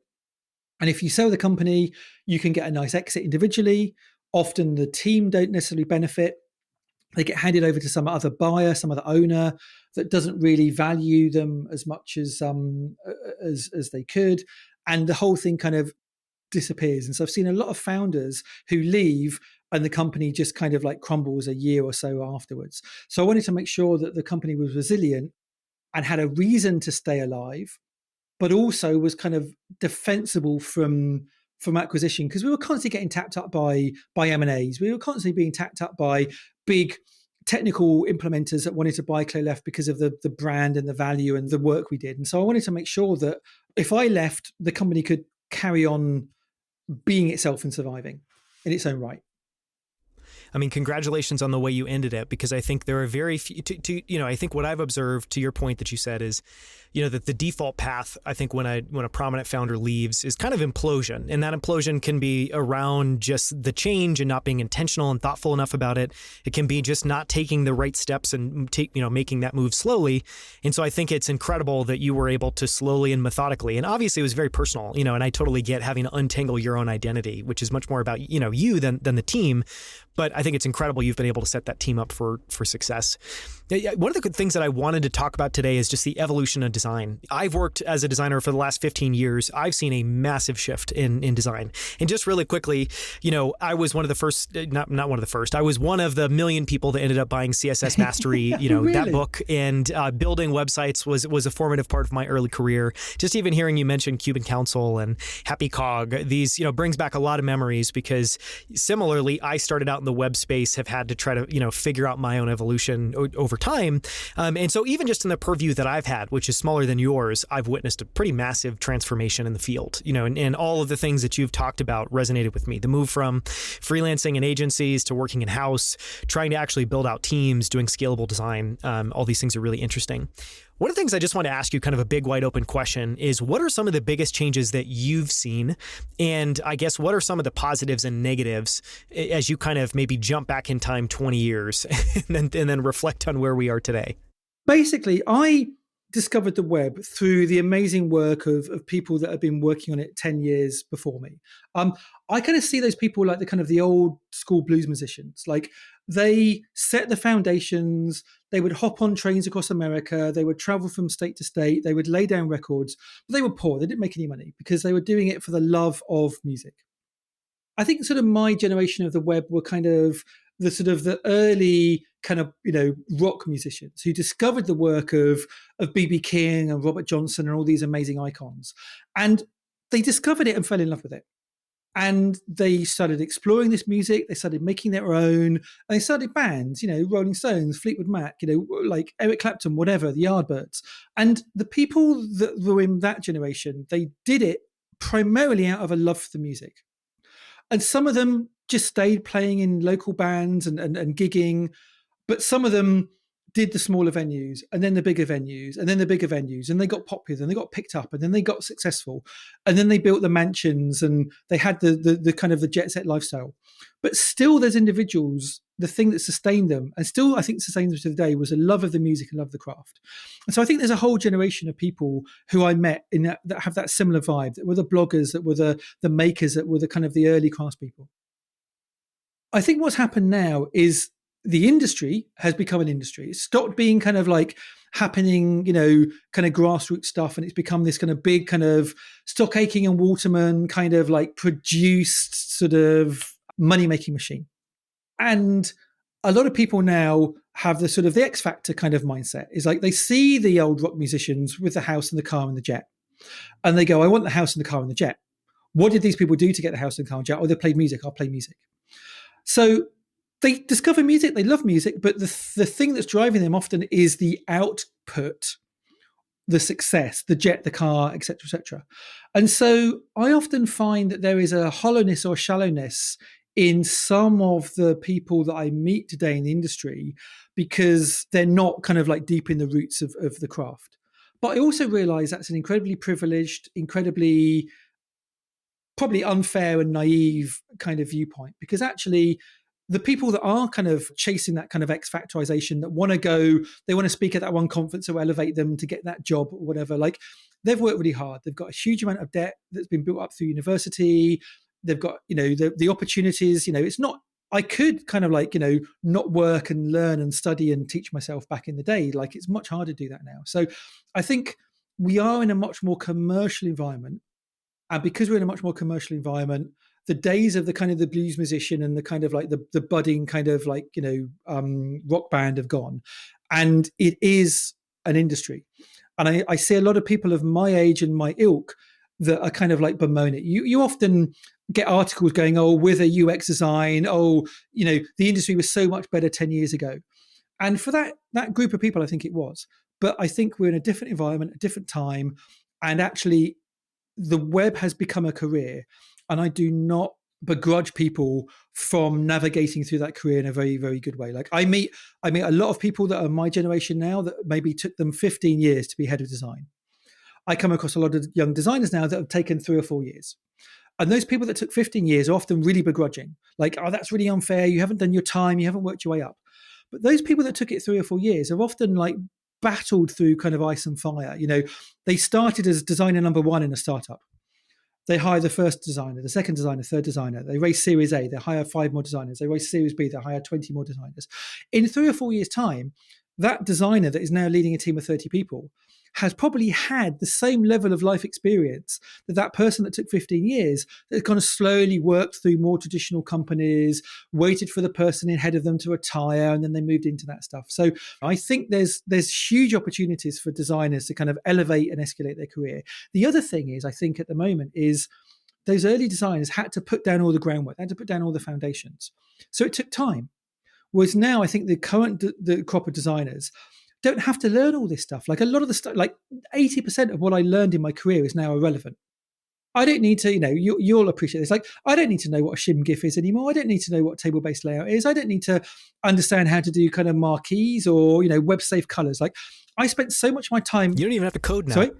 And if you sell the company, you can get a nice exit individually. Often the team don't necessarily benefit. They get handed over to some other buyer, some other owner that doesn't really value them as much as they could. And the whole thing kind of disappears. And so I've seen a lot of founders who leave and the company just kind of like crumbles a year or so afterwards. So I wanted to make sure that the company was resilient and had a reason to stay alive, but also was kind of defensible from acquisition, because we were constantly getting tapped up by M&As. We were constantly being tapped up by big technical implementers that wanted to buy Clearleft because of the brand and the value and the work we did. And so I wanted to make sure that if I left, the company could carry on being itself and surviving in its own right. I mean, congratulations on the way you ended it, because I think there are very few, I think what I've observed, to your point that you said, is, that the default path, I think when a prominent founder leaves, is kind of implosion. And that implosion can be around just the change and not being intentional and thoughtful enough about it. It can be just not taking the right steps and making that move slowly. And so I think it's incredible that you were able to slowly and methodically, and obviously it was very personal, and I totally get having to untangle your own identity, which is much more about, you than the team. But I think it's incredible you've been able to set that team up for success. One of the good things that I wanted to talk about today is just the evolution of design. I've worked as a designer for the last 15 years. I've seen a massive shift in design. And just really quickly, I was one of the first, not one of the first, I was one of the million people that ended up buying CSS Mastery, Really? That book, and building websites was a formative part of my early career. Just even hearing you mention Cuban Council and Happy Cog, these, brings back a lot of memories, because similarly, I started out in the web space, have had to try to, figure out my own evolution over time. And so even just in the purview that I've had, which is smaller than yours, I've witnessed a pretty massive transformation in the field, and all of the things that you've talked about resonated with me. The move from freelancing and agencies to working in-house, trying to actually build out teams, doing scalable design. All these things are really interesting. One of the things I just want to ask you, kind of a big wide open question, is what are some of the biggest changes that you've seen? And I guess what are some of the positives and negatives as you kind of maybe jump back in time 20 years and then reflect on where we are today? Basically, I discovered the web through the amazing work of people that have been working on it 10 years before me. I kind of see those people like the old school blues musicians. Like, they set the foundations, they would hop on trains across America, they would travel from state to state, they would lay down records, but they were poor, they didn't make any money because they were doing it for the love of music. I think sort of my generation of the web were kind of the early kind of, rock musicians who discovered the work of B.B. King and Robert Johnson and all these amazing icons. And they discovered it and fell in love with it. And they started exploring this music. They started making their own. And they started bands, Rolling Stones, Fleetwood Mac, like Eric Clapton, whatever, the Yardbirds. And the people that were in that generation, they did it primarily out of a love for the music. And some of them just stayed playing in local bands and gigging, but some of them did the smaller venues and then the bigger venues and then the bigger venues, and they got popular and they got picked up and then they got successful, and then they built the mansions and they had the kind of the jet set lifestyle. But still there's individuals, the thing that sustained them and still I think sustains them to the day was a love of the music and love of the craft. And so I think there's a whole generation of people who I met in that have that similar vibe, that were the bloggers, that were the makers, that were the kind of the early craftspeople. I think what's happened now is the industry has become an industry. It's stopped being kind of like happening, kind of grassroots stuff. And it's become this kind of big kind of Stock Aitken and Waterman kind of like produced sort of money-making machine. And a lot of people now have the sort of the X Factor kind of mindset. Is like they see the old rock musicians with the house and the car and the jet. And they go, I want the house and the car and the jet. What did these people do to get the house and the car and jet? Oh, they played music. I'll play music. So they discover music, they love music, but the thing that's driving them often is the output, the success, the jet, the car, etc., etc. And so I often find that there is a hollowness or shallowness in some of the people that I meet today in the industry because they're not kind of like deep in the roots of the craft. But I also realize that's an incredibly privileged, incredibly probably unfair and naive kind of viewpoint, because actually the people that are kind of chasing that kind of X factorization, that want to go, they want to speak at that one conference or elevate them to get that job or whatever, like they've worked really hard. They've got a huge amount of debt that's been built up through university. They've got, the opportunities, it's not, I could kind of like, not work and learn and study and teach myself back in the day. Like it's much harder to do that now. So I think we are in a much more commercial environment. And because we're in a much more commercial environment, the days of the kind of the blues musician and the kind of like the budding kind of like, rock band have gone. And it is an industry. And I see a lot of people of my age and my ilk that are kind of like bemoan it. You often get articles going, oh, with a UX design, oh, the industry was so much better 10 years ago. And for that group of people, I think it was. But I think we're in a different environment, a different time. And actually, the web has become a career, and I do not begrudge people from navigating through that career in a very, very good way. Like I meet a lot of people that are my generation now that maybe took them 15 years to be head of design. I come across a lot of young designers now that have taken 3 or 4 years. And those people that took 15 years are often really begrudging. Like, oh, that's really unfair. You haven't done your time. You haven't worked your way up. But those people that took it 3 or 4 years have often like battled through kind of ice and fire. They started as designer number 1 in a startup. They hire the first designer, the second designer, third designer. They raise Series A. They hire 5 more designers. They raise Series B. They hire 20 more designers. In 3 or 4 years' time, that designer that is now leading a team of 30 people has probably had the same level of life experience that person that took 15 years, that has kind of slowly worked through more traditional companies, waited for the person ahead of them to retire, and then they moved into that stuff. So I think there's huge opportunities for designers to kind of elevate and escalate their career. The other thing is, I think at the moment is those early designers had to put down all the groundwork, they had to put down all the foundations. So it took time. Whereas now I think the crop of designers don't have to learn all this stuff. Like a lot of the stuff, like 80% of what I learned in my career is now irrelevant. I don't need to, you'll appreciate this. Like, I don't need to know what a shim GIF is anymore. I don't need to know what table-based layout is. I don't need to understand how to do kind of marquees or, web safe colors. Like, I spent so much of my time. You don't even have to code now. Sorry?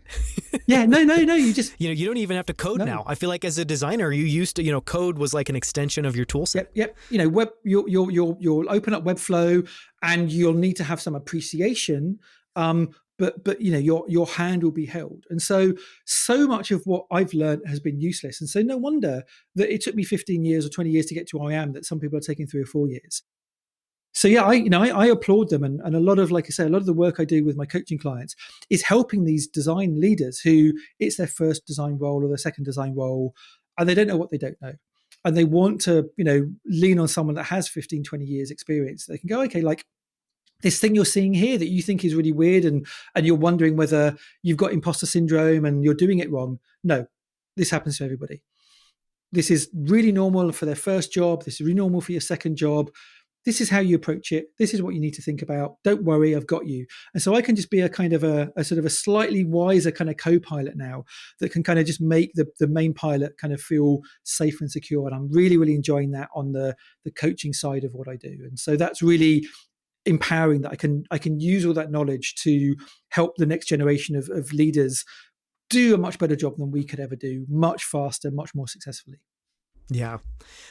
Yeah, no. You just you don't even have to code now. I feel like as a designer, you used to code was like an extension of your tool set. Yep. Web. You'll open up Webflow, and you'll need to have some appreciation. But your hand will be held, and so much of what I've learned has been useless. And so no wonder that it took me 15 years or 20 years to get to where I am. That some people are taking 3 or 4 years. So yeah, I applaud them, and a lot of, like I say, a lot of the work I do with my coaching clients is helping these design leaders who it's their first design role or their second design role, and they don't know what they don't know, and they want to lean on someone that has 15, 20 years experience. They can go, okay, like this thing you're seeing here that you think is really weird, and you're wondering whether you've got imposter syndrome and you're doing it wrong. No, this happens to everybody. This is really normal for their first job. This is really normal for your second job. This is how you approach it. This is what you need to think about. Don't worry, I've got you. And so I can just be a kind of a sort of a slightly wiser kind of co-pilot now that can kind of just make the main pilot kind of feel safe and secure. And I'm really, really enjoying that on the coaching side of what I do. And so that's really empowering, that I can use all that knowledge to help the next generation of leaders do a much better job than we could ever do, much faster, much more successfully. Yeah.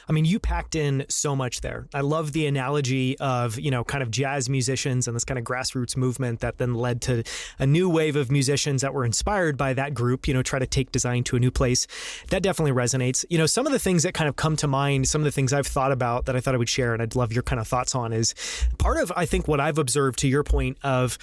I mean, you packed in so much there. I love the analogy of, kind of jazz musicians and this kind of grassroots movement that then led to a new wave of musicians that were inspired by that group, try to take design to a new place. That definitely resonates. Some of the things that kind of come to mind, some of the things I've thought about that I thought I would share, and I'd love your kind of thoughts on, is part of, I think, what I've observed, to your point of,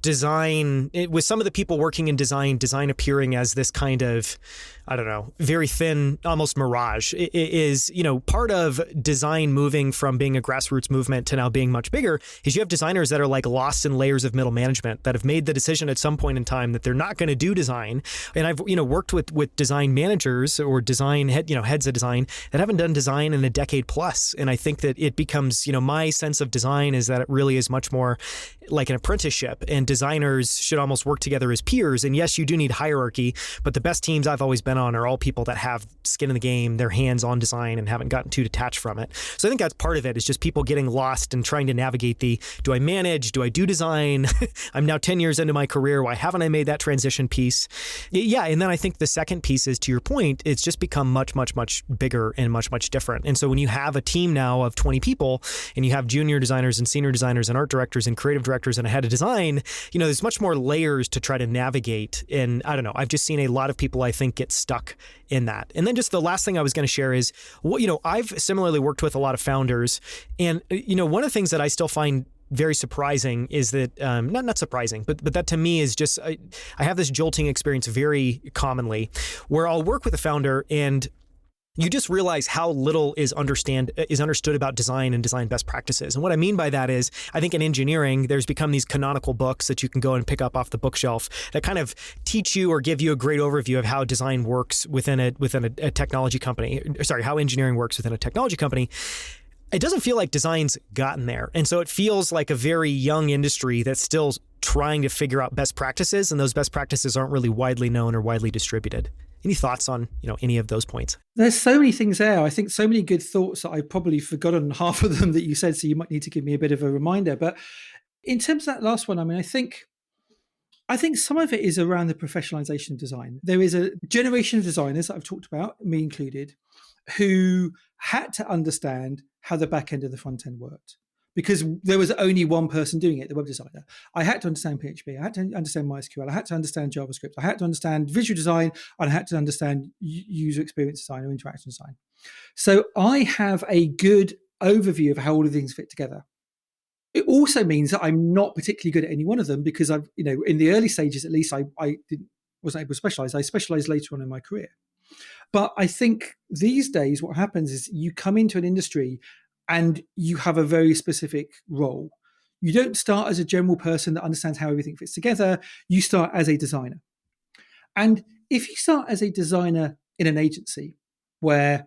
design, with some of the people working in design appearing as this kind of, I don't know, very thin, almost mirage. It is, part of design moving from being a grassroots movement to now being much bigger is you have designers that are like lost in layers of middle management that have made the decision at some point in time that they're not going to do design. And I've, worked with design managers or design heads of design that haven't done design in a decade plus. And I think that it becomes, my sense of design is that it really is much more like an apprenticeship, and designers should almost work together as peers. And yes, you do need hierarchy, but the best teams I've always been on are all people that have skin in the game, their hands on design, and haven't gotten too detached from it. So I think that's part of it, is just people getting lost and trying to navigate do I manage? Do I do design? I'm now 10 years into my career. Why haven't I made that transition piece? Yeah. And then I think the second piece is, to your point, it's just become much, much, much bigger and much, much different. And so when you have a team now of 20 people and you have junior designers and senior designers and art directors and creative directors and a head of design, there's much more layers to try to navigate. And I don't know, I've just seen a lot of people, I think, get stuck in that. And then just the last thing I was going to share is, I've similarly worked with a lot of founders, and, one of the things that I still find very surprising is that, not surprising, but that to me is just, I have this jolting experience very commonly where I'll work with a founder and you just realize how little is understood about design and design best practices. And what I mean by that is, I think in engineering, there's become these canonical books that you can go and pick up off the bookshelf that kind of teach you or give you a great overview of how design works within a technology company. Sorry, how engineering works within a technology company. It doesn't feel like design's gotten there. And so it feels like a very young industry that's still trying to figure out best practices, and those best practices aren't really widely known or widely distributed. Any thoughts on, any of those points? There's so many things there. I think so many good thoughts that I've probably forgotten half of them that you said, so you might need to give me a bit of a reminder. But in terms of that last one, I mean, I think some of it is around the professionalization of design. There is a generation of designers that I've talked about, me included, who had to understand how the back end of the front end worked, because there was only one person doing it, the web designer. I had to understand PHP. I had to understand MySQL. I had to understand JavaScript. I had to understand visual design. And I had to understand user experience design or interaction design. So I have a good overview of how all of these fit together. It also means that I'm not particularly good at any one of them, because I've, in the early stages, at least, I wasn't able to specialize. I specialized later on in my career. But I think these days what happens is you come into an industry and you have a very specific role. You don't start as a general person that understands how everything fits together. You start as a designer. And if you start as a designer in an agency where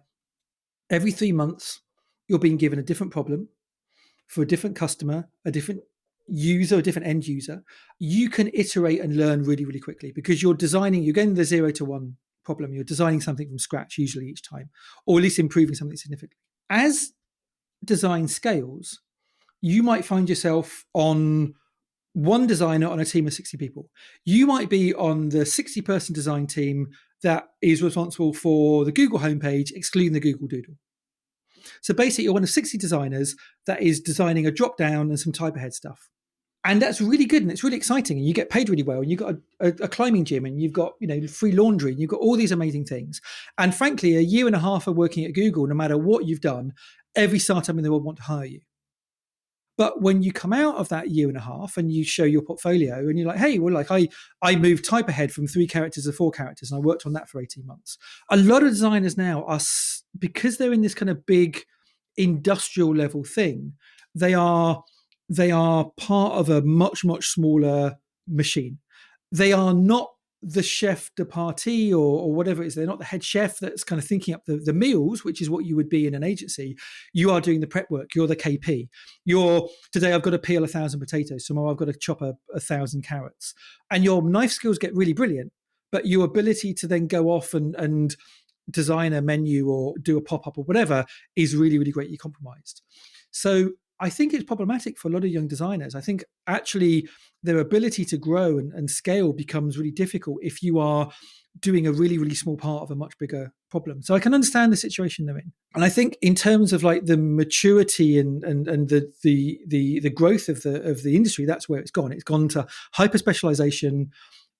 every 3 months you're being given a different problem for a different customer, a different user, a different end user, you can iterate and learn really, really quickly, because you're getting the 0 to 1 problem. You're designing something from scratch usually each time, or at least improving something significantly. As design scales, you might find yourself on one designer on a team of 60 people. You might be on the 60-person design team that is responsible for the Google homepage, excluding the Google Doodle. So basically, you're one of 60 designers that is designing a drop down and some type ahead stuff. And that's really good, and it's really exciting, and you get paid really well, and you've got a climbing gym, and you've got free laundry, and you've got all these amazing things. And frankly, a year and a half of working at Google, no matter what you've done, every startup in the world want to hire you. But when you come out of that year and a half and you show your portfolio and you're like, hey, well, like I moved type ahead from 3 characters to 4 characters, and I worked on that for 18 months. A lot of designers now are, because they're in this kind of big industrial level thing, they are part of a much, much smaller machine. They are not the chef de partie or whatever it is. They're not the head chef that's kind of thinking up the meals, which is what you would be in an agency. You are doing the prep work. You're the KP. Today I've got to peel 1,000 potatoes. Tomorrow I've got to chop 1,000 carrots. And your knife skills get really brilliant, but your ability to then go off and design a menu or do a pop-up or whatever is really, really greatly compromised. So I think it's problematic for a lot of young designers. I think actually their ability to grow and scale becomes really difficult if you are doing a really, really small part of a much bigger problem. So I can understand the situation they're in. And I think in terms of like the maturity and the growth of the industry, that's where it's gone. It's gone to hyper specialization,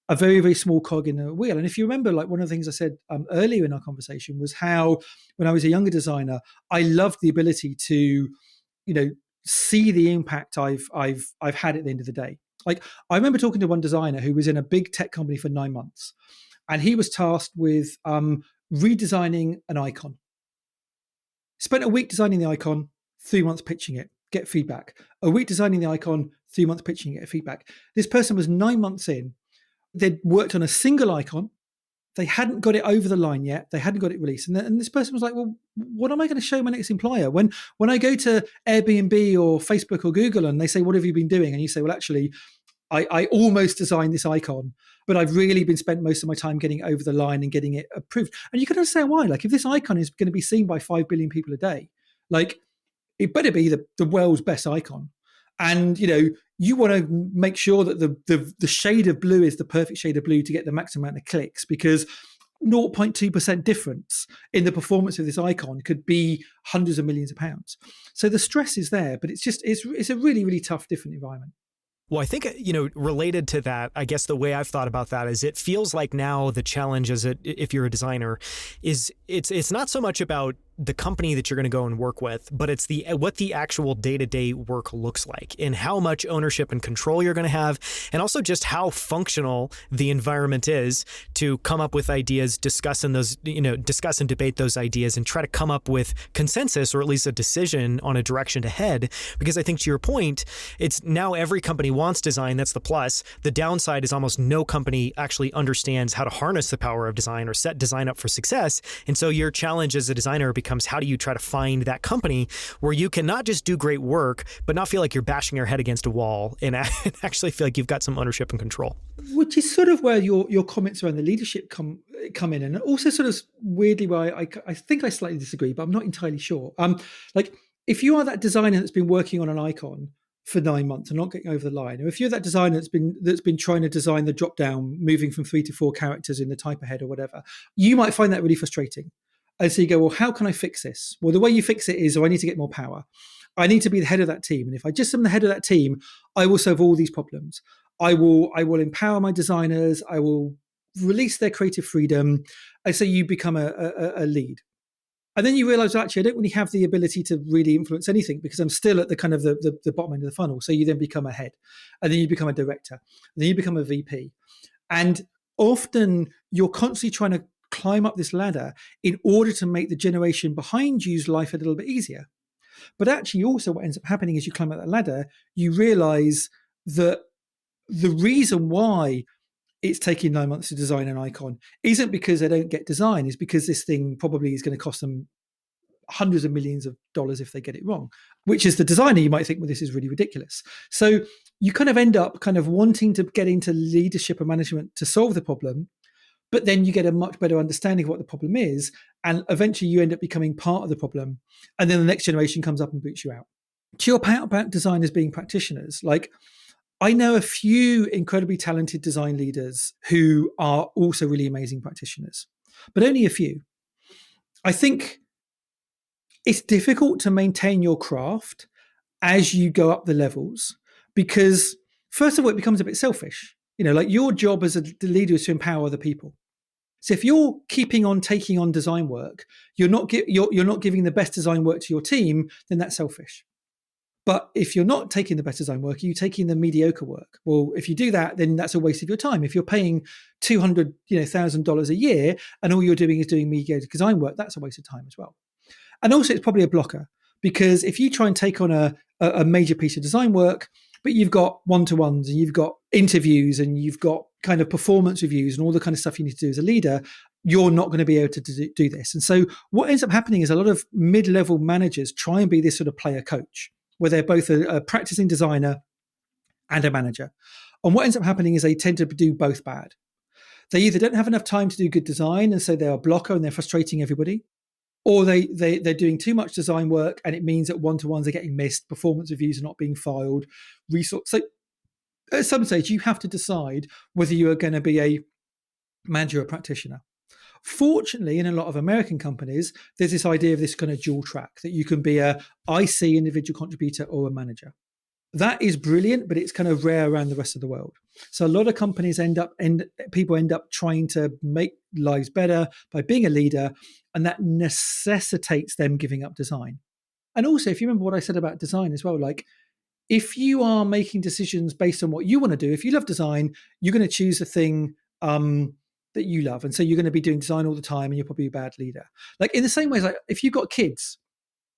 a very, very small cog in a wheel. And if you remember, like one of the things I said earlier in our conversation was how when I was a younger designer, I loved the ability to, see the impact I've had at the end of the day. Like I remember talking to one designer who was in a big tech company for 9 months, and he was tasked with redesigning an icon. Spent a week designing the icon, 3 months pitching it, get feedback. A week designing the icon, 3 months pitching it, get feedback. This person was 9 months in. They'd worked on a single icon. They hadn't got it over the line yet. They hadn't got it released. And this person was like, well, what am I going to show my next employer? When I go to Airbnb or Facebook or Google and they say, what have you been doing? And you say, well, actually, I almost designed this icon, but I've really been spent most of my time getting it over the line and getting it approved. And you can understand why. Like if this icon is going to be seen by 5 billion people a day, like it better be the world's best icon. And, you want to make sure that the shade of blue is the perfect shade of blue to get the maximum amount of clicks, because 0.2% difference in the performance of this icon could be hundreds of millions of pounds. So the stress is there, but it's a really, really tough, different environment. Well, I think, related to that, I guess the way I've thought about that is it feels like now the challenge is if you're a designer is it's not so much about the company that you're going to go and work with, but it's what the actual day-to-day work looks like and how much ownership and control you're going to have, and also just how functional the environment is to come up with ideas, discuss and debate those ideas and try to come up with consensus or at least a decision on a direction to head. Because I think to your point, it's now every company wants design. That's the plus. The downside is almost no company actually understands how to harness the power of design or set design up for success. And so your challenge as a designer becomes how do you try to find that company where you can not just do great work, but not feel like you're bashing your head against a wall and actually feel like you've got some ownership and control. Which is sort of where your comments around the leadership come in, and also sort of weirdly where I think I slightly disagree, but I'm not entirely sure. Like if you are that designer that's been working on an icon for 9 months and not getting over the line, or if you're that designer that's been trying to design the drop down, moving from 3 to 4 characters in the type ahead or whatever, you might find that really frustrating. And so you go, well, how can I fix this? Well, the way you fix it is, I need to get more power. I need to be the head of that team. And if I just am the head of that team, I will solve all these problems. I will empower my designers. I will release their creative freedom. And so you become a lead. And then you realize, actually, I don't really have the ability to really influence anything because I'm still at the kind of the bottom end of the funnel. So you then become a head, and then you become a director, and then you become a VP. And often you're constantly trying to climb up this ladder in order to make the generation behind you's life a little bit easier. But actually also what ends up happening is you climb up that ladder, you realize that the reason why it's taking 9 months to design an icon isn't because they don't get design, is because this thing probably is going to cost them hundreds of millions of dollars if they get it wrong, which as the designer, you might think, well, this is really ridiculous. So you kind of end up kind of wanting to get into leadership and management to solve the problem, but then you get a much better understanding of what the problem is. And eventually you end up becoming part of the problem. And then the next generation comes up and boots you out. To your point about designers being practitioners, like I know a few incredibly talented design leaders who are also really amazing practitioners, but only a few. I think it's difficult to maintain your craft as you go up the levels because, first of all, it becomes a bit selfish. Like your job as a leader is to empower other people. So if you're keeping on taking on design work, you're not giving the best design work to your team, then that's selfish. But if you're not taking the best design work, you're taking the mediocre work. Well, if you do that, then that's a waste of your time. If you're paying $200,000 a year and all you're doing is doing mediocre design work, that's a waste of time as well. And also, it's probably a blocker because if you try and take on a major piece of design work, but you've got one-to-ones and you've got interviews and you've got kind of performance reviews and all the kind of stuff you need to do as a leader, you're not going to be able to do this. And so what ends up happening is a lot of mid-level managers try and be this sort of player coach, where they're both a practicing designer and a manager. And what ends up happening is they tend to do both bad. They either don't have enough time to do good design, and so they're a blocker and they're frustrating everybody, or they're doing too much design work, and it means that one-to-ones are getting missed, performance reviews are not being filed, resource. So at some stage, you have to decide whether you are going to be a manager or practitioner. Fortunately, in a lot of American companies, there's this idea of this kind of dual track, that you can be a IC, individual contributor, or a manager. That is brilliant, but it's kind of rare around the rest of the world. So a lot of companies people end up trying to make lives better by being a leader, and that necessitates them giving up design. And also, if you remember what I said about design as well, like if you are making decisions based on what you want to do, if you love design, you're going to choose the thing that you love. And so you're going to be doing design all the time, and you're probably a bad leader. Like in the same way, like if you've got kids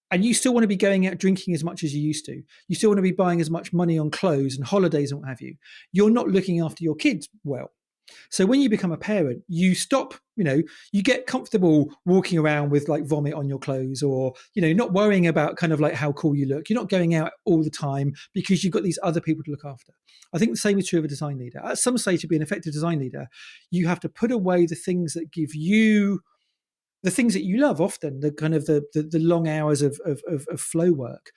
and you still want to be going out drinking as much as you used to, you still want to be buying as much money on clothes and holidays and what have you, you're not looking after your kids well. So when you become a parent, you stop, you get comfortable walking around with like vomit on your clothes, or, not worrying about kind of like how cool you look. You're not going out all the time because you've got these other people to look after. I think the same is true of a design leader. At some stage, to be an effective design leader, you have to put away the things that give you the things that you love, often the kind of the long hours of flow work,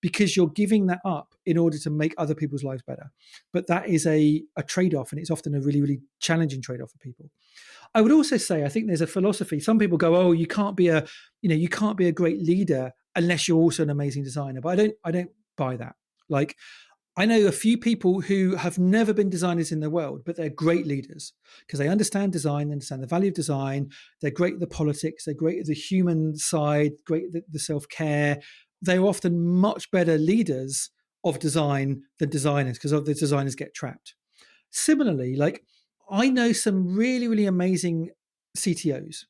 because you're giving that up in order to make other people's lives better. But that is a trade-off, and it's often a really, really challenging trade-off for people. I would also say, I think there's a philosophy. Some people go, "Oh, you can't be a great leader unless you're also an amazing designer." But I don't buy that. Like, I know a few people who have never been designers in the world, but they're great leaders because they understand design, they understand the value of design. They're great at the politics. They're great at the human side, great at the self-care. They're often much better leaders of design than designers, because the designers get trapped. Similarly, like I know some really, really amazing CTOs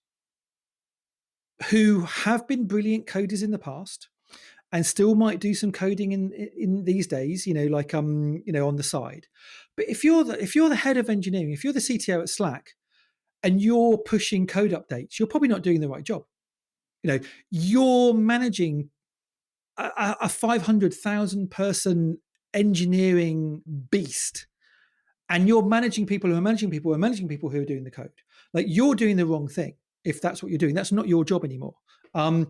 who have been brilliant coders in the past and still might do some coding in these days, on the side. But if you're the head of engineering, if you're the CTO at Slack and you're pushing code updates, you're probably not doing the right job. You're managing a 500,000 person engineering beast, and you're managing people who are managing people who are managing people who are doing the code. Like, you're doing the wrong thing if that's what you're doing. That's not your job anymore. And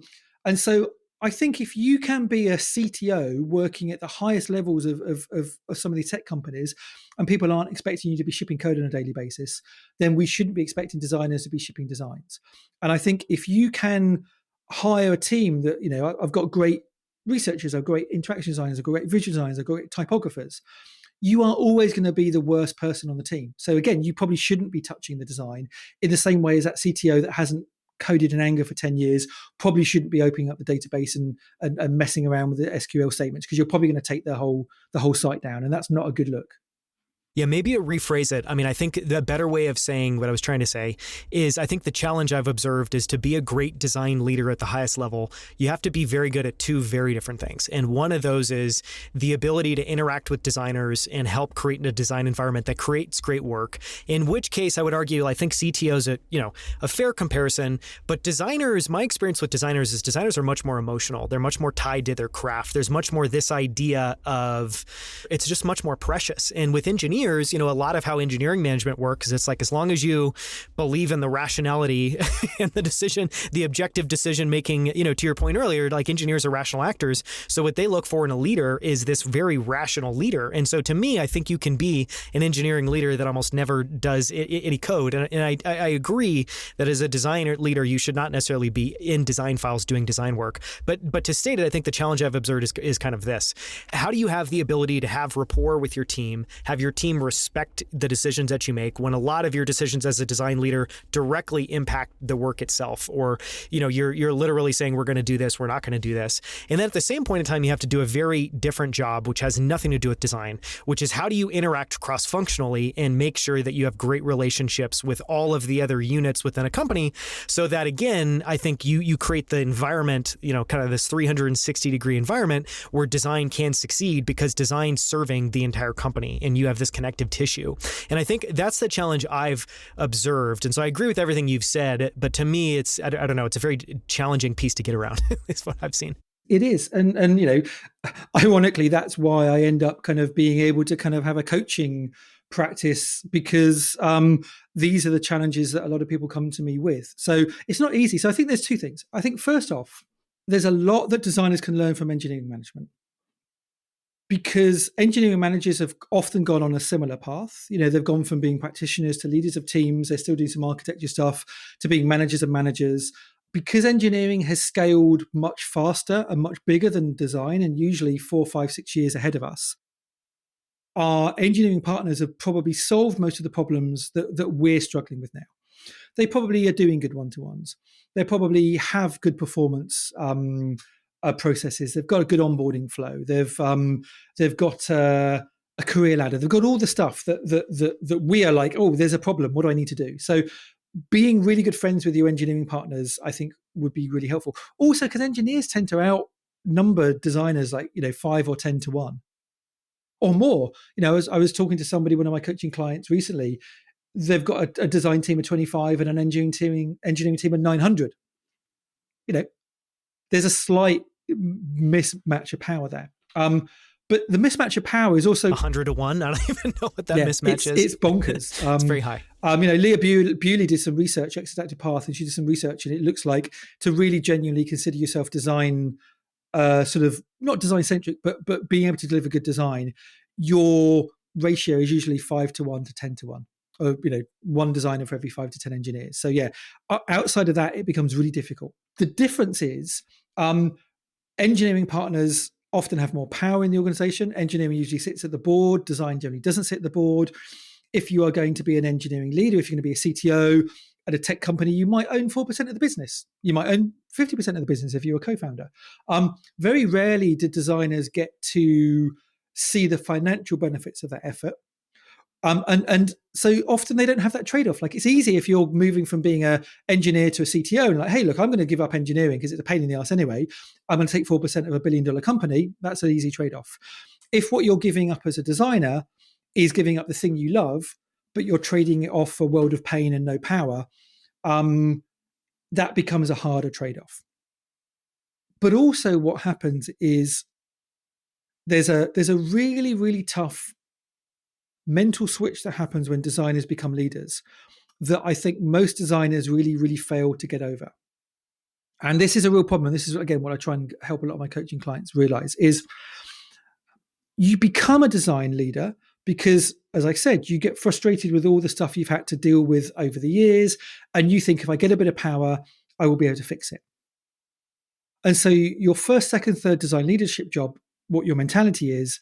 so I think if you can be a CTO working at the highest levels of some of these tech companies, and people aren't expecting you to be shipping code on a daily basis, then we shouldn't be expecting designers to be shipping designs. And I think if you can hire a team that, I've got great researchers, I've got great interaction designers, I've got great visual designers, I've got great typographers, you are always going to be the worst person on the team. So again, you probably shouldn't be touching the design in the same way as that CTO that hasn't coded in anger for 10 years probably shouldn't be opening up the database and messing around with the SQL statements, because you're probably going to take the whole site down, and that's not a good look. Yeah, maybe to rephrase it. I mean, I think the better way of saying what I was trying to say is, I think the challenge I've observed is to be a great design leader at the highest level, you have to be very good at two very different things. And one of those is the ability to interact with designers and help create a design environment that creates great work. In which case, I would argue, I think CTO is a fair comparison. But designers, my experience with designers is designers are much more emotional. They're much more tied to their craft. There's much more this idea of, it's just much more precious. And with engineers, a lot of how engineering management works is it's like, as long as you believe in the rationality and the objective decision making, to your point earlier, like engineers are rational actors. So what they look for in a leader is this very rational leader. And so to me, I think you can be an engineering leader that almost never does any code. And I agree that as a designer leader, you should not necessarily be in design files doing design work. But to state it, I think the challenge I've observed is kind of this. How do you have the ability to have rapport with your team, have your team respect the decisions that you make, when a lot of your decisions as a design leader directly impact the work itself? Or, you're literally saying, we're going to do this, we're not going to do this. And then at the same point in time, you have to do a very different job, which has nothing to do with design, which is how do you interact cross-functionally and make sure that you have great relationships with all of the other units within a company, so that, again, I think you create the environment, kind of this 360-degree environment where design can succeed, because design's serving the entire company, and you have this connective tissue. And I think that's the challenge I've observed. And so I agree with everything you've said, but to me, I don't know, it's a very challenging piece to get around, is what I've seen. It is. And, ironically, that's why I end up kind of being able to kind of have a coaching practice, because these are the challenges that a lot of people come to me with. So it's not easy. So I think there's two things. I think first off, there's a lot that designers can learn from engineering management, because engineering managers have often gone on a similar path. They've gone from being practitioners to leaders of teams. They're still doing some architecture stuff, to being managers of managers. Because engineering has scaled much faster and much bigger than design, and usually 4, 5, 6 years ahead of us, our engineering partners have probably solved most of the problems that we're struggling with now. They probably are doing good one-to-ones. They probably have good performance processes. They've got a good onboarding flow. They've got a career ladder. They've got all the stuff that we are like, oh, there's a problem. What do I need to do? So being really good friends with your engineering partners, I think, would be really helpful. Also, because engineers tend to outnumber designers like 5 or 10 to 1 or more. I was talking to somebody, one of my coaching clients recently. They've got a design team of 25 and an engineering team of 900. There's a slight mismatch of power there. But the mismatch of power is also 100 to 1. I don't even know what that mismatch is. It's bonkers. It's very high. Leah Bewley did some research, Exit Path, and she did some research, and it looks like to really genuinely consider yourself design, sort of not design centric, but being able to deliver good design, your ratio is usually 5 to 1 to 10 to 1. Or, one designer for every 5 to 10 engineers. So yeah, outside of that, it becomes really difficult. The difference is engineering partners often have more power in the organization. Engineering usually sits at the board. Design generally doesn't sit at the board. If you are going to be an engineering leader, if you're going to be a CTO at a tech company, you might own 4% of the business. You might own 50% of the business if you're a co-founder. Very rarely do designers get to see the financial benefits of that effort. And so often they don't have that trade-off. Like, it's easy if you're moving from being an engineer to a CTO and like, hey, look, I'm going to give up engineering because it's a pain in the ass anyway. I'm going to take 4% of $1 billion company. That's an easy trade-off. If what you're giving up as a designer is giving up the thing you love, but you're trading it off for a world of pain and no power, that becomes a harder trade-off. But also what happens is there's a really, really tough mental switch that happens when designers become leaders that I think most designers really, really fail to get over. And this is a real problem. And this is, again, what I try and help a lot of my coaching clients realize is you become a design leader because, as I said, you get frustrated with all the stuff you've had to deal with over the years. And you think, if I get a bit of power, I will be able to fix it. And so your first, second, third design leadership job, what your mentality is,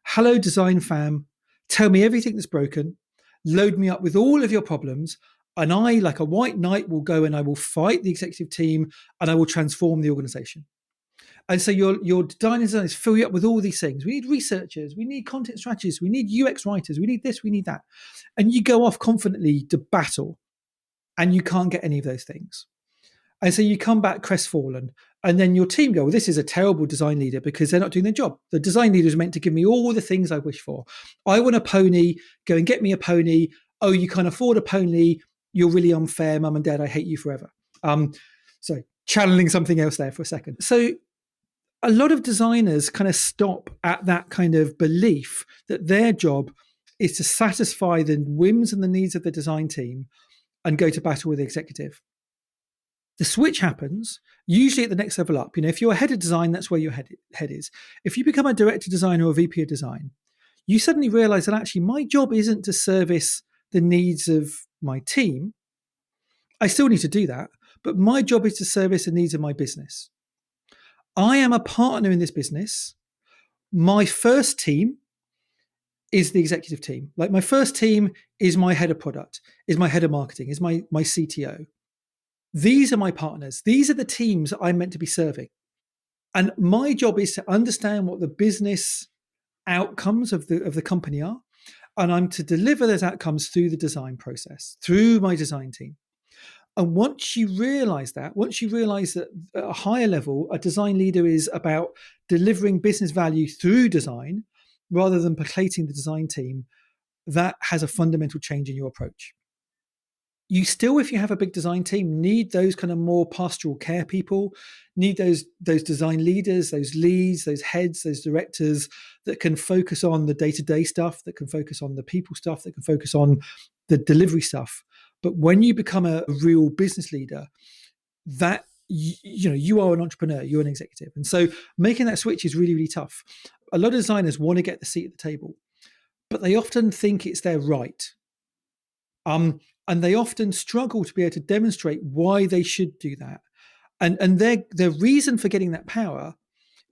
hello, design fam, tell me everything that's broken, load me up with all of your problems, and I, like a white knight, will go and I will fight the executive team and I will transform the organization. And so your designers fill you up with all these things. We need researchers, we need content strategists, we need UX writers, we need this, we need that. And you go off confidently to battle and you can't get any of those things. And so you come back crestfallen, and then your team go, well, this is a terrible design leader because they're not doing their job. The design leader is meant to give me all the things I wish for. I want a pony, go and get me a pony. Oh, you can't afford a pony. You're really unfair, mum and dad. I hate you forever. So channeling something else there for a second. So a lot of designers kind of stop at that kind of belief that their job is to satisfy the whims and the needs of the design team and go to battle with the executive. The switch happens usually at the next level up. If you're a head of design, that's where your head is. If you become a director designer or a VP of design, you suddenly realize that actually my job isn't to service the needs of my team. I still need to do that, but my job is to service the needs of my business. I am a partner in this business. My first team is the executive team. Like, my first team is my head of product, is my head of marketing, is my CTO. These are my partners. These are the teams I'm meant to be serving. And my job is to understand what the business outcomes of the company are. And I'm to deliver those outcomes through the design process, through my design team. And once you realize that at a higher level, a design leader is about delivering business value through design rather than placating the design team, that has a fundamental change in your approach. You still, if you have a big design team, need those kind of more pastoral care people, need those design leaders, those leads, those heads, those directors that can focus on the day-to-day stuff, that can focus on the people stuff, that can focus on the delivery stuff. But when you become a real business leader, that you are an entrepreneur, you're an executive. And so making that switch is really, really tough. A lot of designers want to get the seat at the table, but they often think it's their right. And they often struggle to be able to demonstrate why they should do that. And their reason for getting that power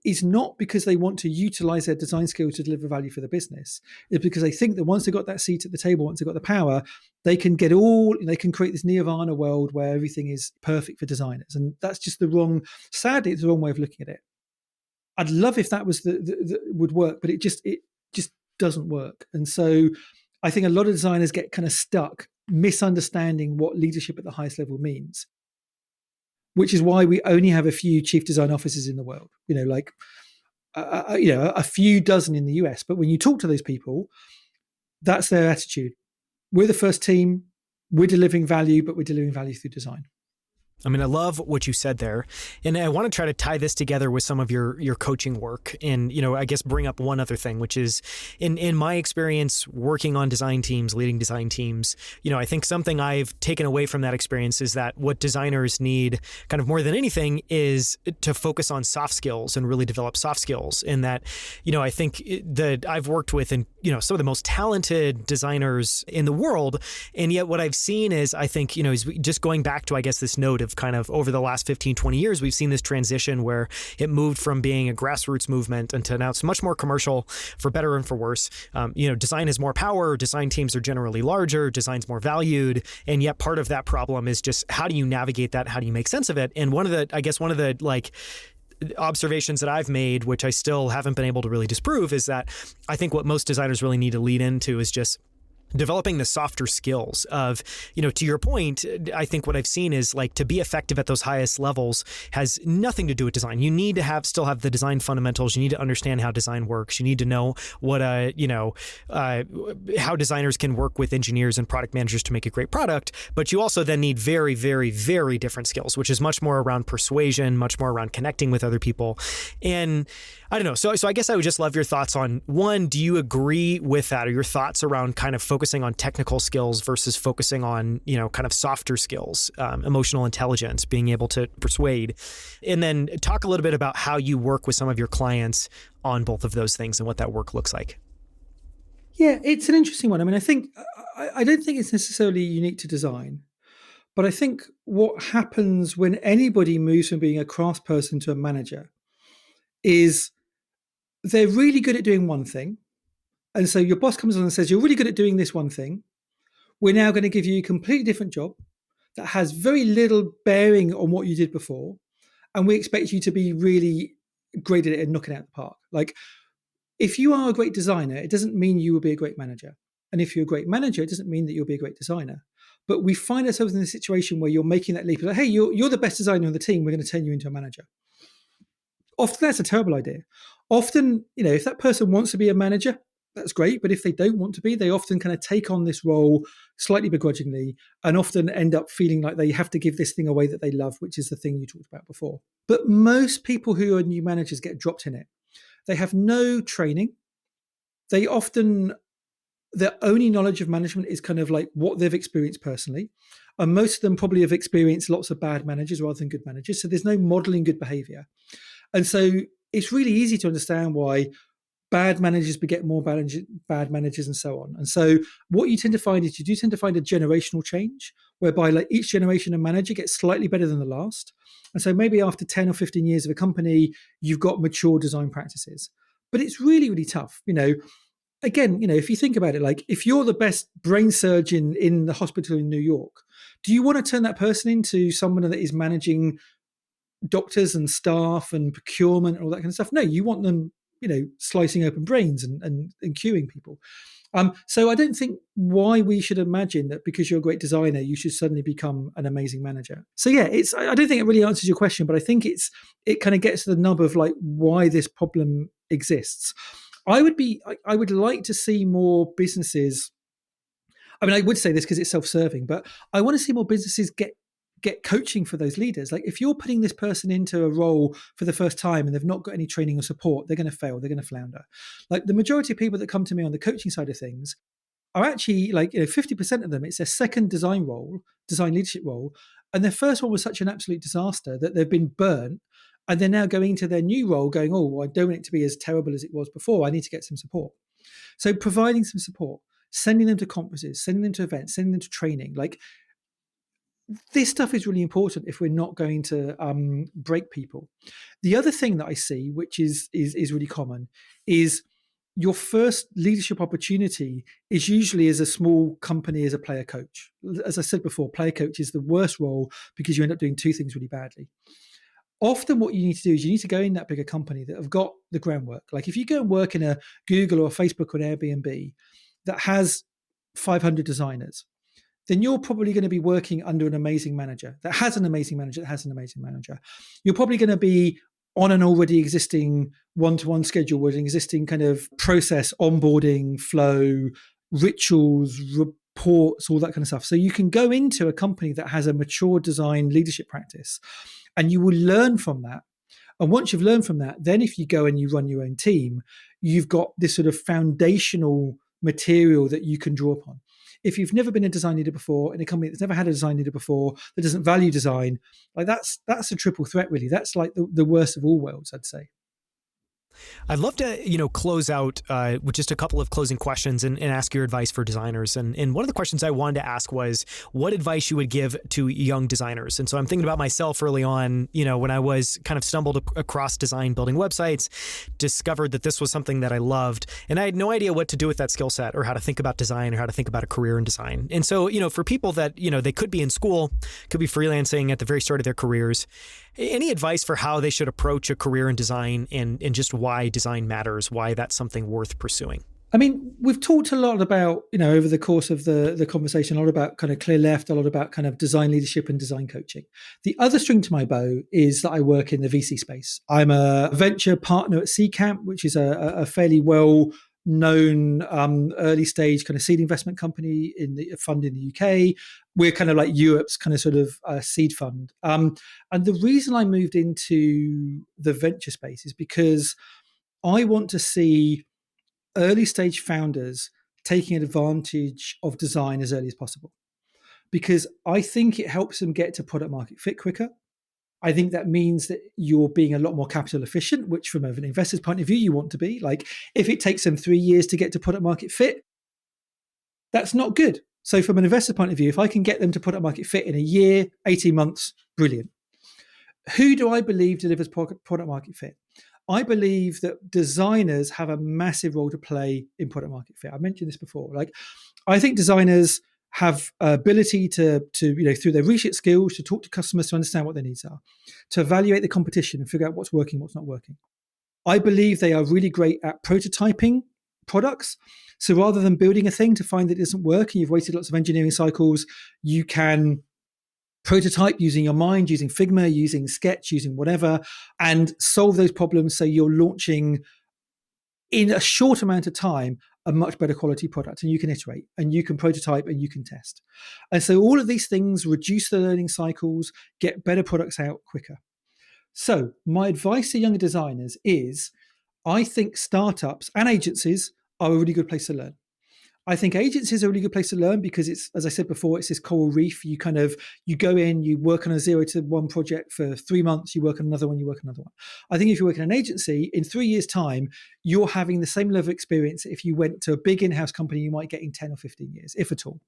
is not because they want to utilize their design skills to deliver value for the business. It's because they think that once they've got that seat at the table, once they've got the power, they can create this nirvana world where everything is perfect for designers. And that's just sadly, it's the wrong way of looking at it. I'd love if that was would work, but it just doesn't work. And so I think a lot of designers get kind of stuck misunderstanding what leadership at the highest level means, which is why we only have a few chief design officers in the world, a few dozen in the US. But when you talk to those people, that's their attitude. We're the first team, we're delivering value, but we're delivering value through design. I mean, I love what you said there. And I want to try to tie this together with some of your coaching work and, I guess bring up one other thing, which is in my experience working on design teams, leading design teams, I think something I've taken away from that experience is that what designers need kind of more than anything is to focus on soft skills and really develop soft skills. And that, I think that I've worked with and, some of the most talented designers in the world. And yet what I've seen is, I think, is just going back to, I guess, this note of kind of over the last 15, 20 years, we've seen this transition where it moved from being a grassroots movement into now it's much more commercial, for better and for worse. Design has more power, design teams are generally larger, design's more valued. And yet part of that problem is just how do you navigate that? How do you make sense of it? And one of the observations that I've made, which I still haven't been able to really disprove, is that I think what most designers really need to lead into is just developing the softer skills of, to your point, I think what I've seen is to be effective at those highest levels has nothing to do with design. You need to still have the design fundamentals. You need to understand how design works. You need to know what, how designers can work with engineers and product managers to make a great product. But you also then need very, very, very different skills, which is much more around persuasion, much more around connecting with other people. And I don't know. So I guess I would just love your thoughts on, one, do you agree with that, or your thoughts around kind of focusing on technical skills versus focusing on, kind of softer skills, emotional intelligence, being able to persuade, and then talk a little bit about how you work with some of your clients on both of those things and what that work looks like. Yeah, it's an interesting one. I mean, I don't think it's necessarily unique to design, but I think what happens when anybody moves from being a craftsperson to a manager is they're really good at doing one thing. And so your boss comes on and says, you're really good at doing this one thing. We're now going to give you a completely different job that has very little bearing on what you did before. And we expect you to be really great at it and knock it out of the park. If you are a great designer, it doesn't mean you will be a great manager. And if you're a great manager, it doesn't mean that you'll be a great designer. But we find ourselves in a situation where you're making that leap. Like, hey, you're the best designer on the team. We're going to turn you into a manager. Often that's a terrible idea. Often, if that person wants to be a manager, that's great. But if they don't want to be, they often kind of take on this role slightly begrudgingly and often end up feeling like they have to give this thing away that they love, which is the thing you talked about before. But most people who are new managers get dropped in it. They have no training. They often, their only knowledge of management is kind of like what they've experienced personally. And most of them probably have experienced lots of bad managers rather than good managers. So there's no modeling good behavior. And so it's really easy to understand why bad managers beget more bad managers and so on. And so what you tend to find is you do tend to find a generational change whereby each generation of manager gets slightly better than the last. And so maybe after 10 or 15 years of a company, you've got mature design practices. But it's really, really tough. Again, if you think about it, if you're the best brain surgeon in the hospital in New York, do you want to turn that person into someone that is managing doctors and staff and procurement and all that kind of stuff? No, you want them, slicing open brains and queuing people. So I don't think why we should imagine that because you're a great designer, you should suddenly become an amazing manager. So yeah, I don't think it really answers your question, but I think it kind of gets to the nub of why this problem exists. I would like to see more businesses I mean, I would say this because it's self-serving, but I want to see more businesses get coaching for those leaders. Like if you're putting this person into a role for the first time and they've not got any training or support, they're going to fail, they're going to flounder. Like the majority of people that come to me on the coaching side of things are actually like 50% of them, it's their second design leadership role, and their first one was such an absolute disaster that they've been burnt, and they're now going into their new role going, oh, well, I don't want it to be as terrible as it was before, I need to get some support. So providing some support, sending them to conferences, sending them to events, sending them to training, like this stuff is really important if we're not going to break people. The other thing that I see, which is really common, is your first leadership opportunity is usually as a small company as a player coach. As I said before, player coach is the worst role because you end up doing two things really badly. Often what you need to do is you need to go in that bigger company that have got the groundwork. Like if you go and work in a Google or a Facebook or an Airbnb that has 500 designers, then you're probably going to be working under an amazing manager that has an amazing manager that has an amazing manager. You're probably going to be on an already existing one-to-one schedule with an existing kind of process, onboarding, flow, rituals, reports, all that kind of stuff. So you can go into a company that has a mature design leadership practice and you will learn from that. And once you've learned from that, then if you go and you run your own team, you've got this sort of foundational material that you can draw upon. If you've never been a design leader before in a company that's never had a design leader before, that doesn't value design, like that's a triple threat, really. That's like the worst of all worlds, I'd say. I'd love to, close out with just a couple of closing questions and ask your advice for designers. And one of the questions I wanted to ask was what advice you would give to young designers. And so I'm thinking about myself early on, when I was kind of stumbled across design, building websites, discovered that this was something that I loved. And I had no idea what to do with that skill set or how to think about design or how to think about a career in design. And so, for people that, they could be in school, could be freelancing at the very start of their careers, any advice for how they should approach a career in design and just why design matters, why that's something worth pursuing? I mean, we've talked a lot about, over the course of the conversation, a lot about kind of Clearleft, a lot about kind of design leadership and design coaching. The other string to my bow is that I work in the VC space. I'm a venture partner at Camp, which is a fairly well-known early stage kind of seed investment company in the fund in the UK. We're kind of like Europe's kind of sort of seed fund. And the reason I moved into the venture space is because I want to see early stage founders taking advantage of design as early as possible, because I think it helps them get to product market fit quicker. I think that means that you're being a lot more capital efficient, which from an investor's point of view, you want to be. Like if it takes them 3 years to get to product market fit, that's not good. So from an investor's point of view, if I can get them to product market fit in a year, 18 months, brilliant. Who do I believe delivers product market fit? I believe that designers have a massive role to play in product market fit. I mentioned this before. Like, I think designers have ability to through their research skills, to talk to customers, to understand what their needs are, to evaluate the competition and figure out what's working, what's not working. I believe they are really great at prototyping products. So rather than building a thing to find that it doesn't work and you've wasted lots of engineering cycles, you can prototype using your mind, using Figma, using Sketch, using whatever, and solve those problems so you're launching in a short amount of time a much better quality product, and you can iterate and you can prototype and you can test. And so all of these things reduce the learning cycles, get better products out quicker. So my advice to younger designers is I think startups and agencies are a really good place to learn. I think agencies are a really good place to learn because it's, as I said before, it's this coral reef. You go in, you work on a 0 to 1 project for 3 months, you work on another one, you work on another one. I think if you work in an agency, in 3 years' time, you're having the same level of experience if you went to a big in-house company you might get in 10 or 15 years, if at all.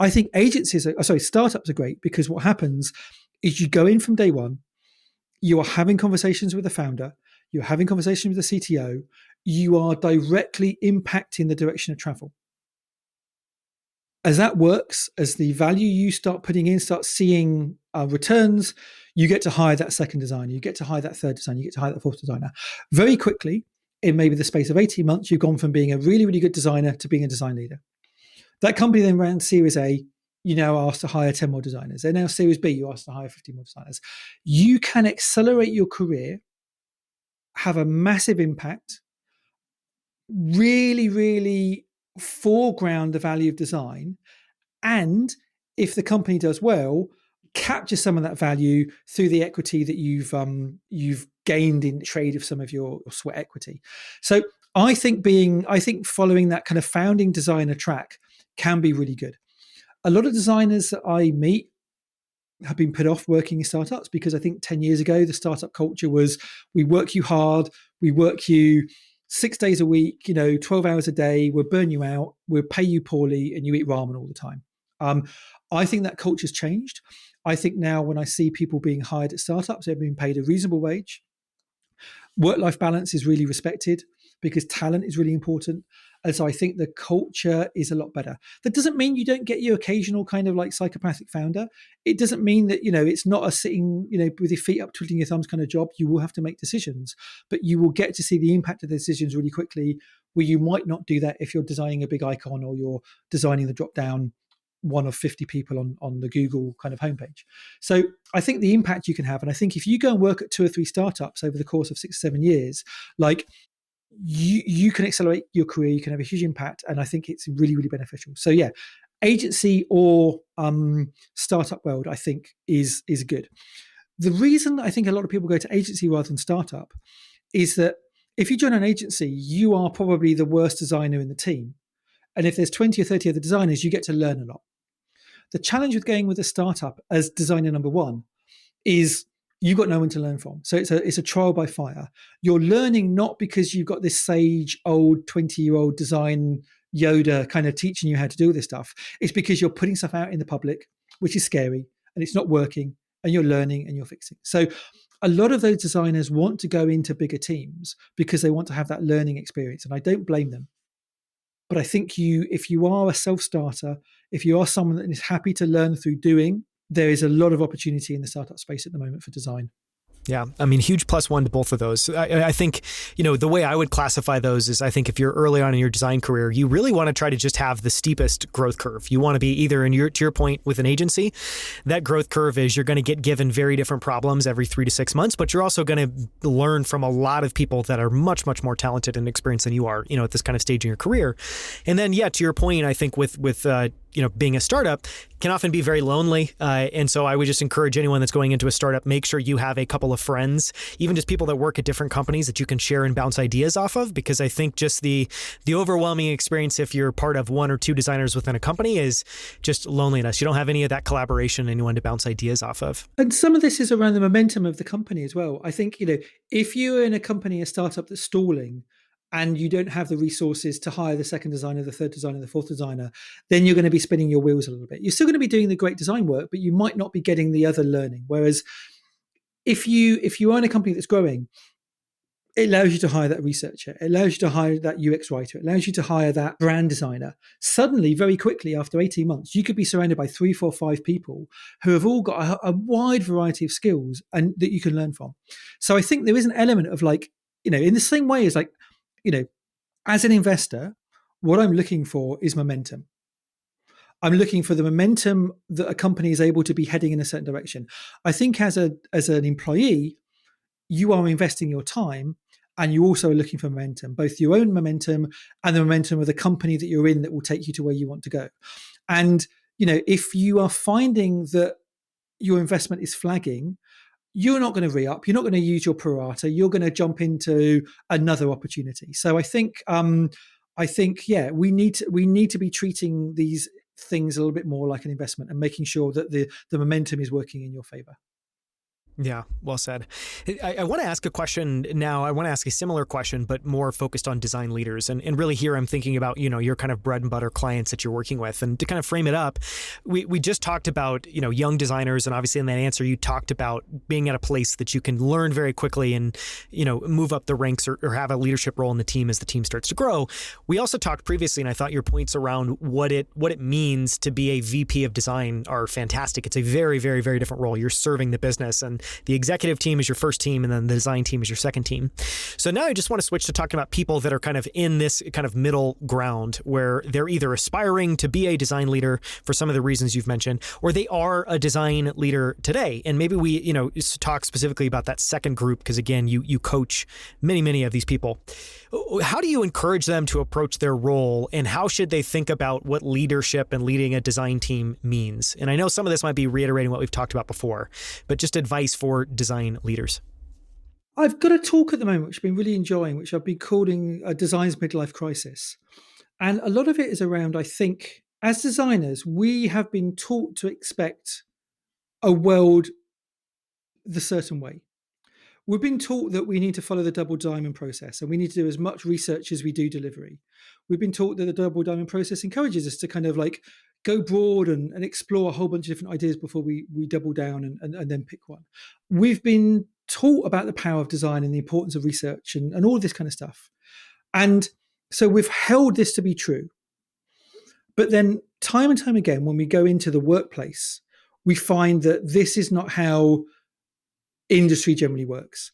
I think startups are great because what happens is you go in from day one, you are having conversations with the founder, you're having conversations with the CTO, you are directly impacting the direction of travel. As that works, as the value you start putting in starts seeing returns, you get to hire that second designer, you get to hire that third designer, you get to hire that fourth designer. Very quickly, in maybe the space of 18 months, you've gone from being a really, really good designer to being a design leader. That company then ran Series A, you now asked to hire 10 more designers. Then now Series B, you asked to hire 50 more designers. You can accelerate your career, have a massive impact, really, really foreground the value of design, and if the company does well, capture some of that value through the equity that you've gained in trade of some of your sweat equity. So I think following that kind of founding designer track can be really good. A lot of designers that I meet have been put off working in startups because I think 10 years ago, the startup culture was, we work you hard, we work you 6 days a week, 12 hours a day, we'll burn you out, we'll pay you poorly, and you eat ramen all the time. I think that culture's changed. I think now when I see people being hired at startups, they're being paid a reasonable wage. Work-life balance is really respected because talent is really important. And so I think the culture is a lot better. That doesn't mean you don't get your occasional kind of like psychopathic founder. It doesn't mean that, it's not a sitting, with your feet up, twiddling your thumbs kind of job. You will have to make decisions, but you will get to see the impact of the decisions really quickly, where you might not do that if you're designing a big icon or you're designing the drop-down one of 50 people on the Google kind of homepage. So I think the impact you can have, and I think if you go and work at 2 or 3 startups over the course of 6 or 7 years, like you can accelerate your career, you can have a huge impact, and I think it's really, really beneficial. So yeah, agency or startup world, I think is good. The reason I think a lot of people go to agency rather than startup is that if you join an agency, you are probably the worst designer in the team. And if there's 20 or 30 other designers, you get to learn a lot. The challenge with going with a startup as designer number one is you've got no one to learn from. So it's a trial by fire. You're learning not because you've got this sage, old 20-year-old design Yoda kind of teaching you how to do this stuff. It's because you're putting stuff out in the public, which is scary, and it's not working, and you're learning and you're fixing. So a lot of those designers want to go into bigger teams because they want to have that learning experience, and I don't blame them. But I think if you are a self-starter, if you are someone that is happy to learn through doing, there is a lot of opportunity in the startup space at the moment for design. Yeah. I mean, huge +1 to both of those. I think, the way I would classify those is I think if you're early on in your design career, you really want to try to just have the steepest growth curve. You want to be either to your point with an agency, that growth curve is you're going to get given very different problems every 3 to 6 months, but you're also going to learn from a lot of people that are much, much more talented and experienced than you are, at this kind of stage in your career. And then, yeah, to your point, I think with being a startup can often be very lonely. And so I would just encourage anyone that's going into a startup, make sure you have a couple of friends, even just people that work at different companies that you can share and bounce ideas off of. Because I think just the overwhelming experience, if you're part of 1 or 2 designers within a company, is just loneliness. You don't have any of that collaboration, anyone to bounce ideas off of. And some of this is around the momentum of the company as well. I think, if you're in a company, a startup that's stalling, and you don't have the resources to hire the second designer, the third designer, the fourth designer, then you're going to be spinning your wheels a little bit. You're still going to be doing the great design work, but you might not be getting the other learning. Whereas if you are in a company that's growing, it allows you to hire that researcher. It allows you to hire that UX writer. It allows you to hire that brand designer. Suddenly, very quickly, after 18 months, you could be surrounded by 3, 4, 5 people who have all got a wide variety of skills and that you can learn from. So I think there is an element of in the same way as as an investor, what I'm looking for is momentum. I'm looking for the momentum that a company is able to be heading in a certain direction. I think as an employee, you are investing your time and you also are looking for momentum, both your own momentum and the momentum of the company that you're in that will take you to where you want to go. And, if you are finding that your investment is flagging, you're not going to re-up. You're not going to use your pro rata. You're going to jump into another opportunity. So I think, we need to be treating these things a little bit more like an investment and making sure that the momentum is working in your favor. Yeah, well said. I want to ask a question now. I want to ask a similar question, but more focused on design leaders. And really here, I'm thinking about, your kind of bread and butter clients that you're working with. And to kind of frame it up, we just talked about, young designers. And obviously in that answer, you talked about being at a place that you can learn very quickly and, move up the ranks or have a leadership role in the team as the team starts to grow. We also talked previously, and I thought your points around what it means to be a VP of design are fantastic. It's a very, very, very different role. You're serving the business. And the executive team is your first team, and then the design team is your second team. So now I just want to switch to talking about people that are kind of in this kind of middle ground where they're either aspiring to be a design leader for some of the reasons you've mentioned, or they are a design leader today. And maybe we, talk specifically about that second group, because again, you coach many of these people. How do you encourage them to approach their role, and how should they think about what leadership and leading a design team means? And I know some of this might be reiterating what we've talked about before, but just advice for design leaders. I've got a talk at the moment, which I've been really enjoying, which I've been calling a Design's Midlife Crisis. And a lot of it is around, I think, as designers, we have been taught to expect a world the certain way. We've been taught that we need to follow the double diamond process, and we need to do as much research as we do delivery. We've been taught that the double diamond process encourages us to kind of like go broad and explore a whole bunch of different ideas before we double down and then pick one. We've been taught about the power of design and the importance of research and all this kind of stuff. And so we've held this to be true. But then time and time again, when we go into the workplace, we find that this is not how industry generally works.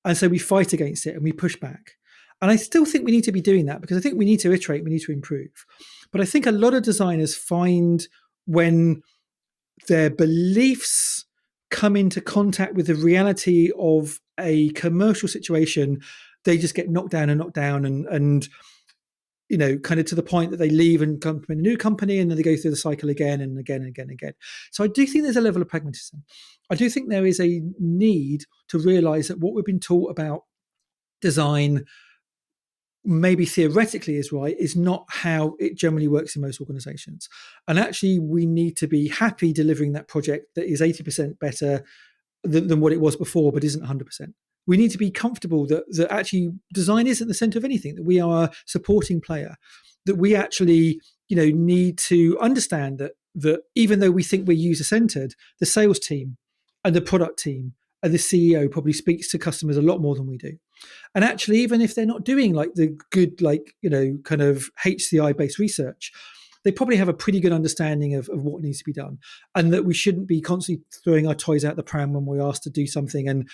And so we fight against it and we push back. And I still think we need to be doing that, because I think we need to iterate, we need to improve. But I think a lot of designers find when their beliefs come into contact with the reality of a commercial situation, they just get knocked down and kind of to the point that they leave and come to a new company, and then they go through the cycle again and again and again and again. So I do think there's a level of pragmatism. I do think there is a need to realize that what we've been taught about design, maybe theoretically is right, is not how it generally works in most organizations. And actually, we need to be happy delivering that project that is 80% better than what it was before, but isn't 100%. We need to be comfortable that actually design isn't the center of anything, that we are a supporting player, that we actually need to understand that even though we think we're user-centered, the sales team and the product team and the CEO probably speaks to customers a lot more than we do. And actually, even if they're not doing like the good, kind of HCI-based research, they probably have a pretty good understanding of what needs to be done, and that we shouldn't be constantly throwing our toys out the pram when we're asked to do something and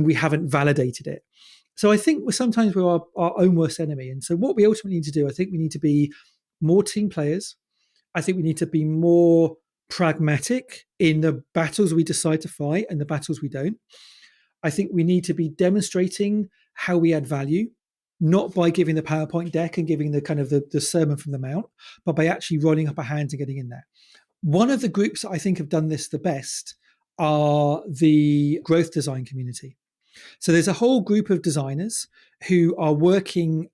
we haven't validated it. So I think we're our own worst enemy. And so what we ultimately need to do, I think we need to be more team players. I think we need to be more pragmatic in the battles we decide to fight and the battles we don't. I think we need to be demonstrating how we add value, not by giving the PowerPoint deck and giving the kind of the sermon from the mount, but by actually rolling up our hands and getting in there. One of the groups that I think have done this the best are the growth design community. So there's a whole group of designers who are working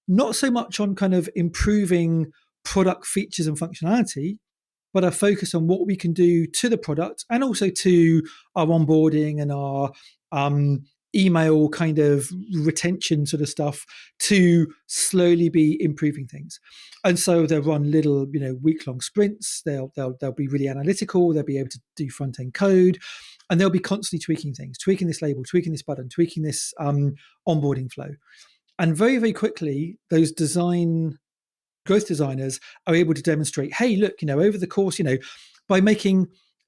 not so much on kind of improving product features and functionality, but are focused on what we can do to the product and also to our onboarding and our email kind of retention sort of stuff to slowly be improving things. And so they'll run little, week-long sprints. They'll be really analytical. They'll be able to do front-end code, and they'll be constantly tweaking things, tweaking this label, tweaking this button, tweaking this onboarding flow. And very, very quickly, those growth designers are able to demonstrate, hey, look, over the course, by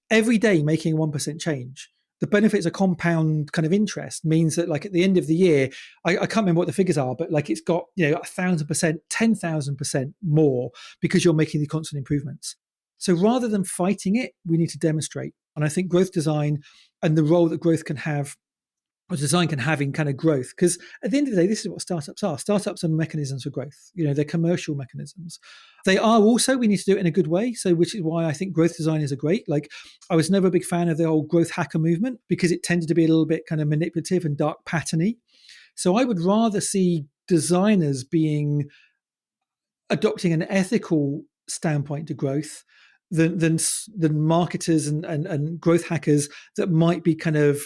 every day making a 1% change, the benefits of compound kind of interest means that like at the end of the year, I can't remember what the figures are, but like it's got, 1,000%, 10,000% more because you're making the constant improvements. So rather than fighting it, we need to demonstrate. And I think growth design and the role that growth can have, or design can have in kind of growth, because at the end of the day, this is what startups are. Startups are mechanisms for growth. They're commercial mechanisms. They are also, we need to do it in a good way. So which is why I think growth designers are great. Like I was never a big fan of the old growth hacker movement because it tended to be a little bit kind of manipulative and dark patterny. So I would rather see designers adopting an ethical standpoint to growth than marketers and growth hackers that might be kind of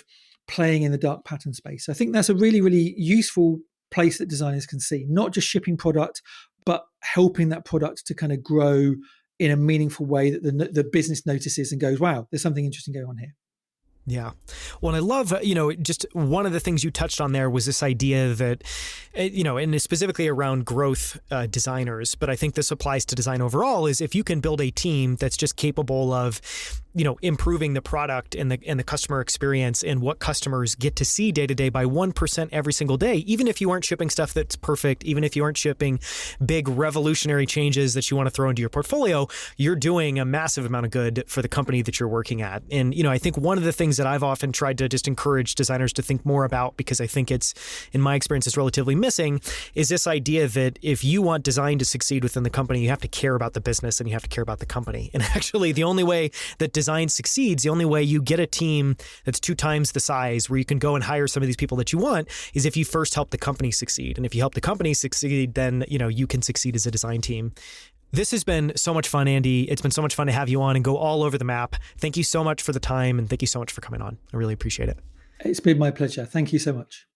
playing in the dark pattern space. I think that's a really, really useful place that designers can see, not just shipping product, but helping that product to kind of grow in a meaningful way that the business notices and goes, wow, there's something interesting going on here. Yeah. Well, and I love, just one of the things you touched on there was this idea that, and specifically around growth designers, but I think this applies to design overall, is if you can build a team that's just capable of, improving the product and the customer experience and what customers get to see day to day by 1% every single day, even if you aren't shipping stuff that's perfect, even if you aren't shipping big revolutionary changes that you want to throw into your portfolio, you're doing a massive amount of good for the company that you're working at. And, I think one of the things that I've often tried to just encourage designers to think more about, because I think it's, in my experience, is relatively missing, is this idea that if you want design to succeed within the company, you have to care about the business and you have to care about the company. And actually, the only way that design succeeds, the only way you get a team that's 2 times the size where you can go and hire some of these people that you want, is if you first help the company succeed. And if you help the company succeed, then, you can succeed as a design team. This has been so much fun, Andy. It's been so much fun to have you on and go all over the map. Thank you so much for the time, and thank you so much for coming on. I really appreciate it. It's been my pleasure. Thank you so much.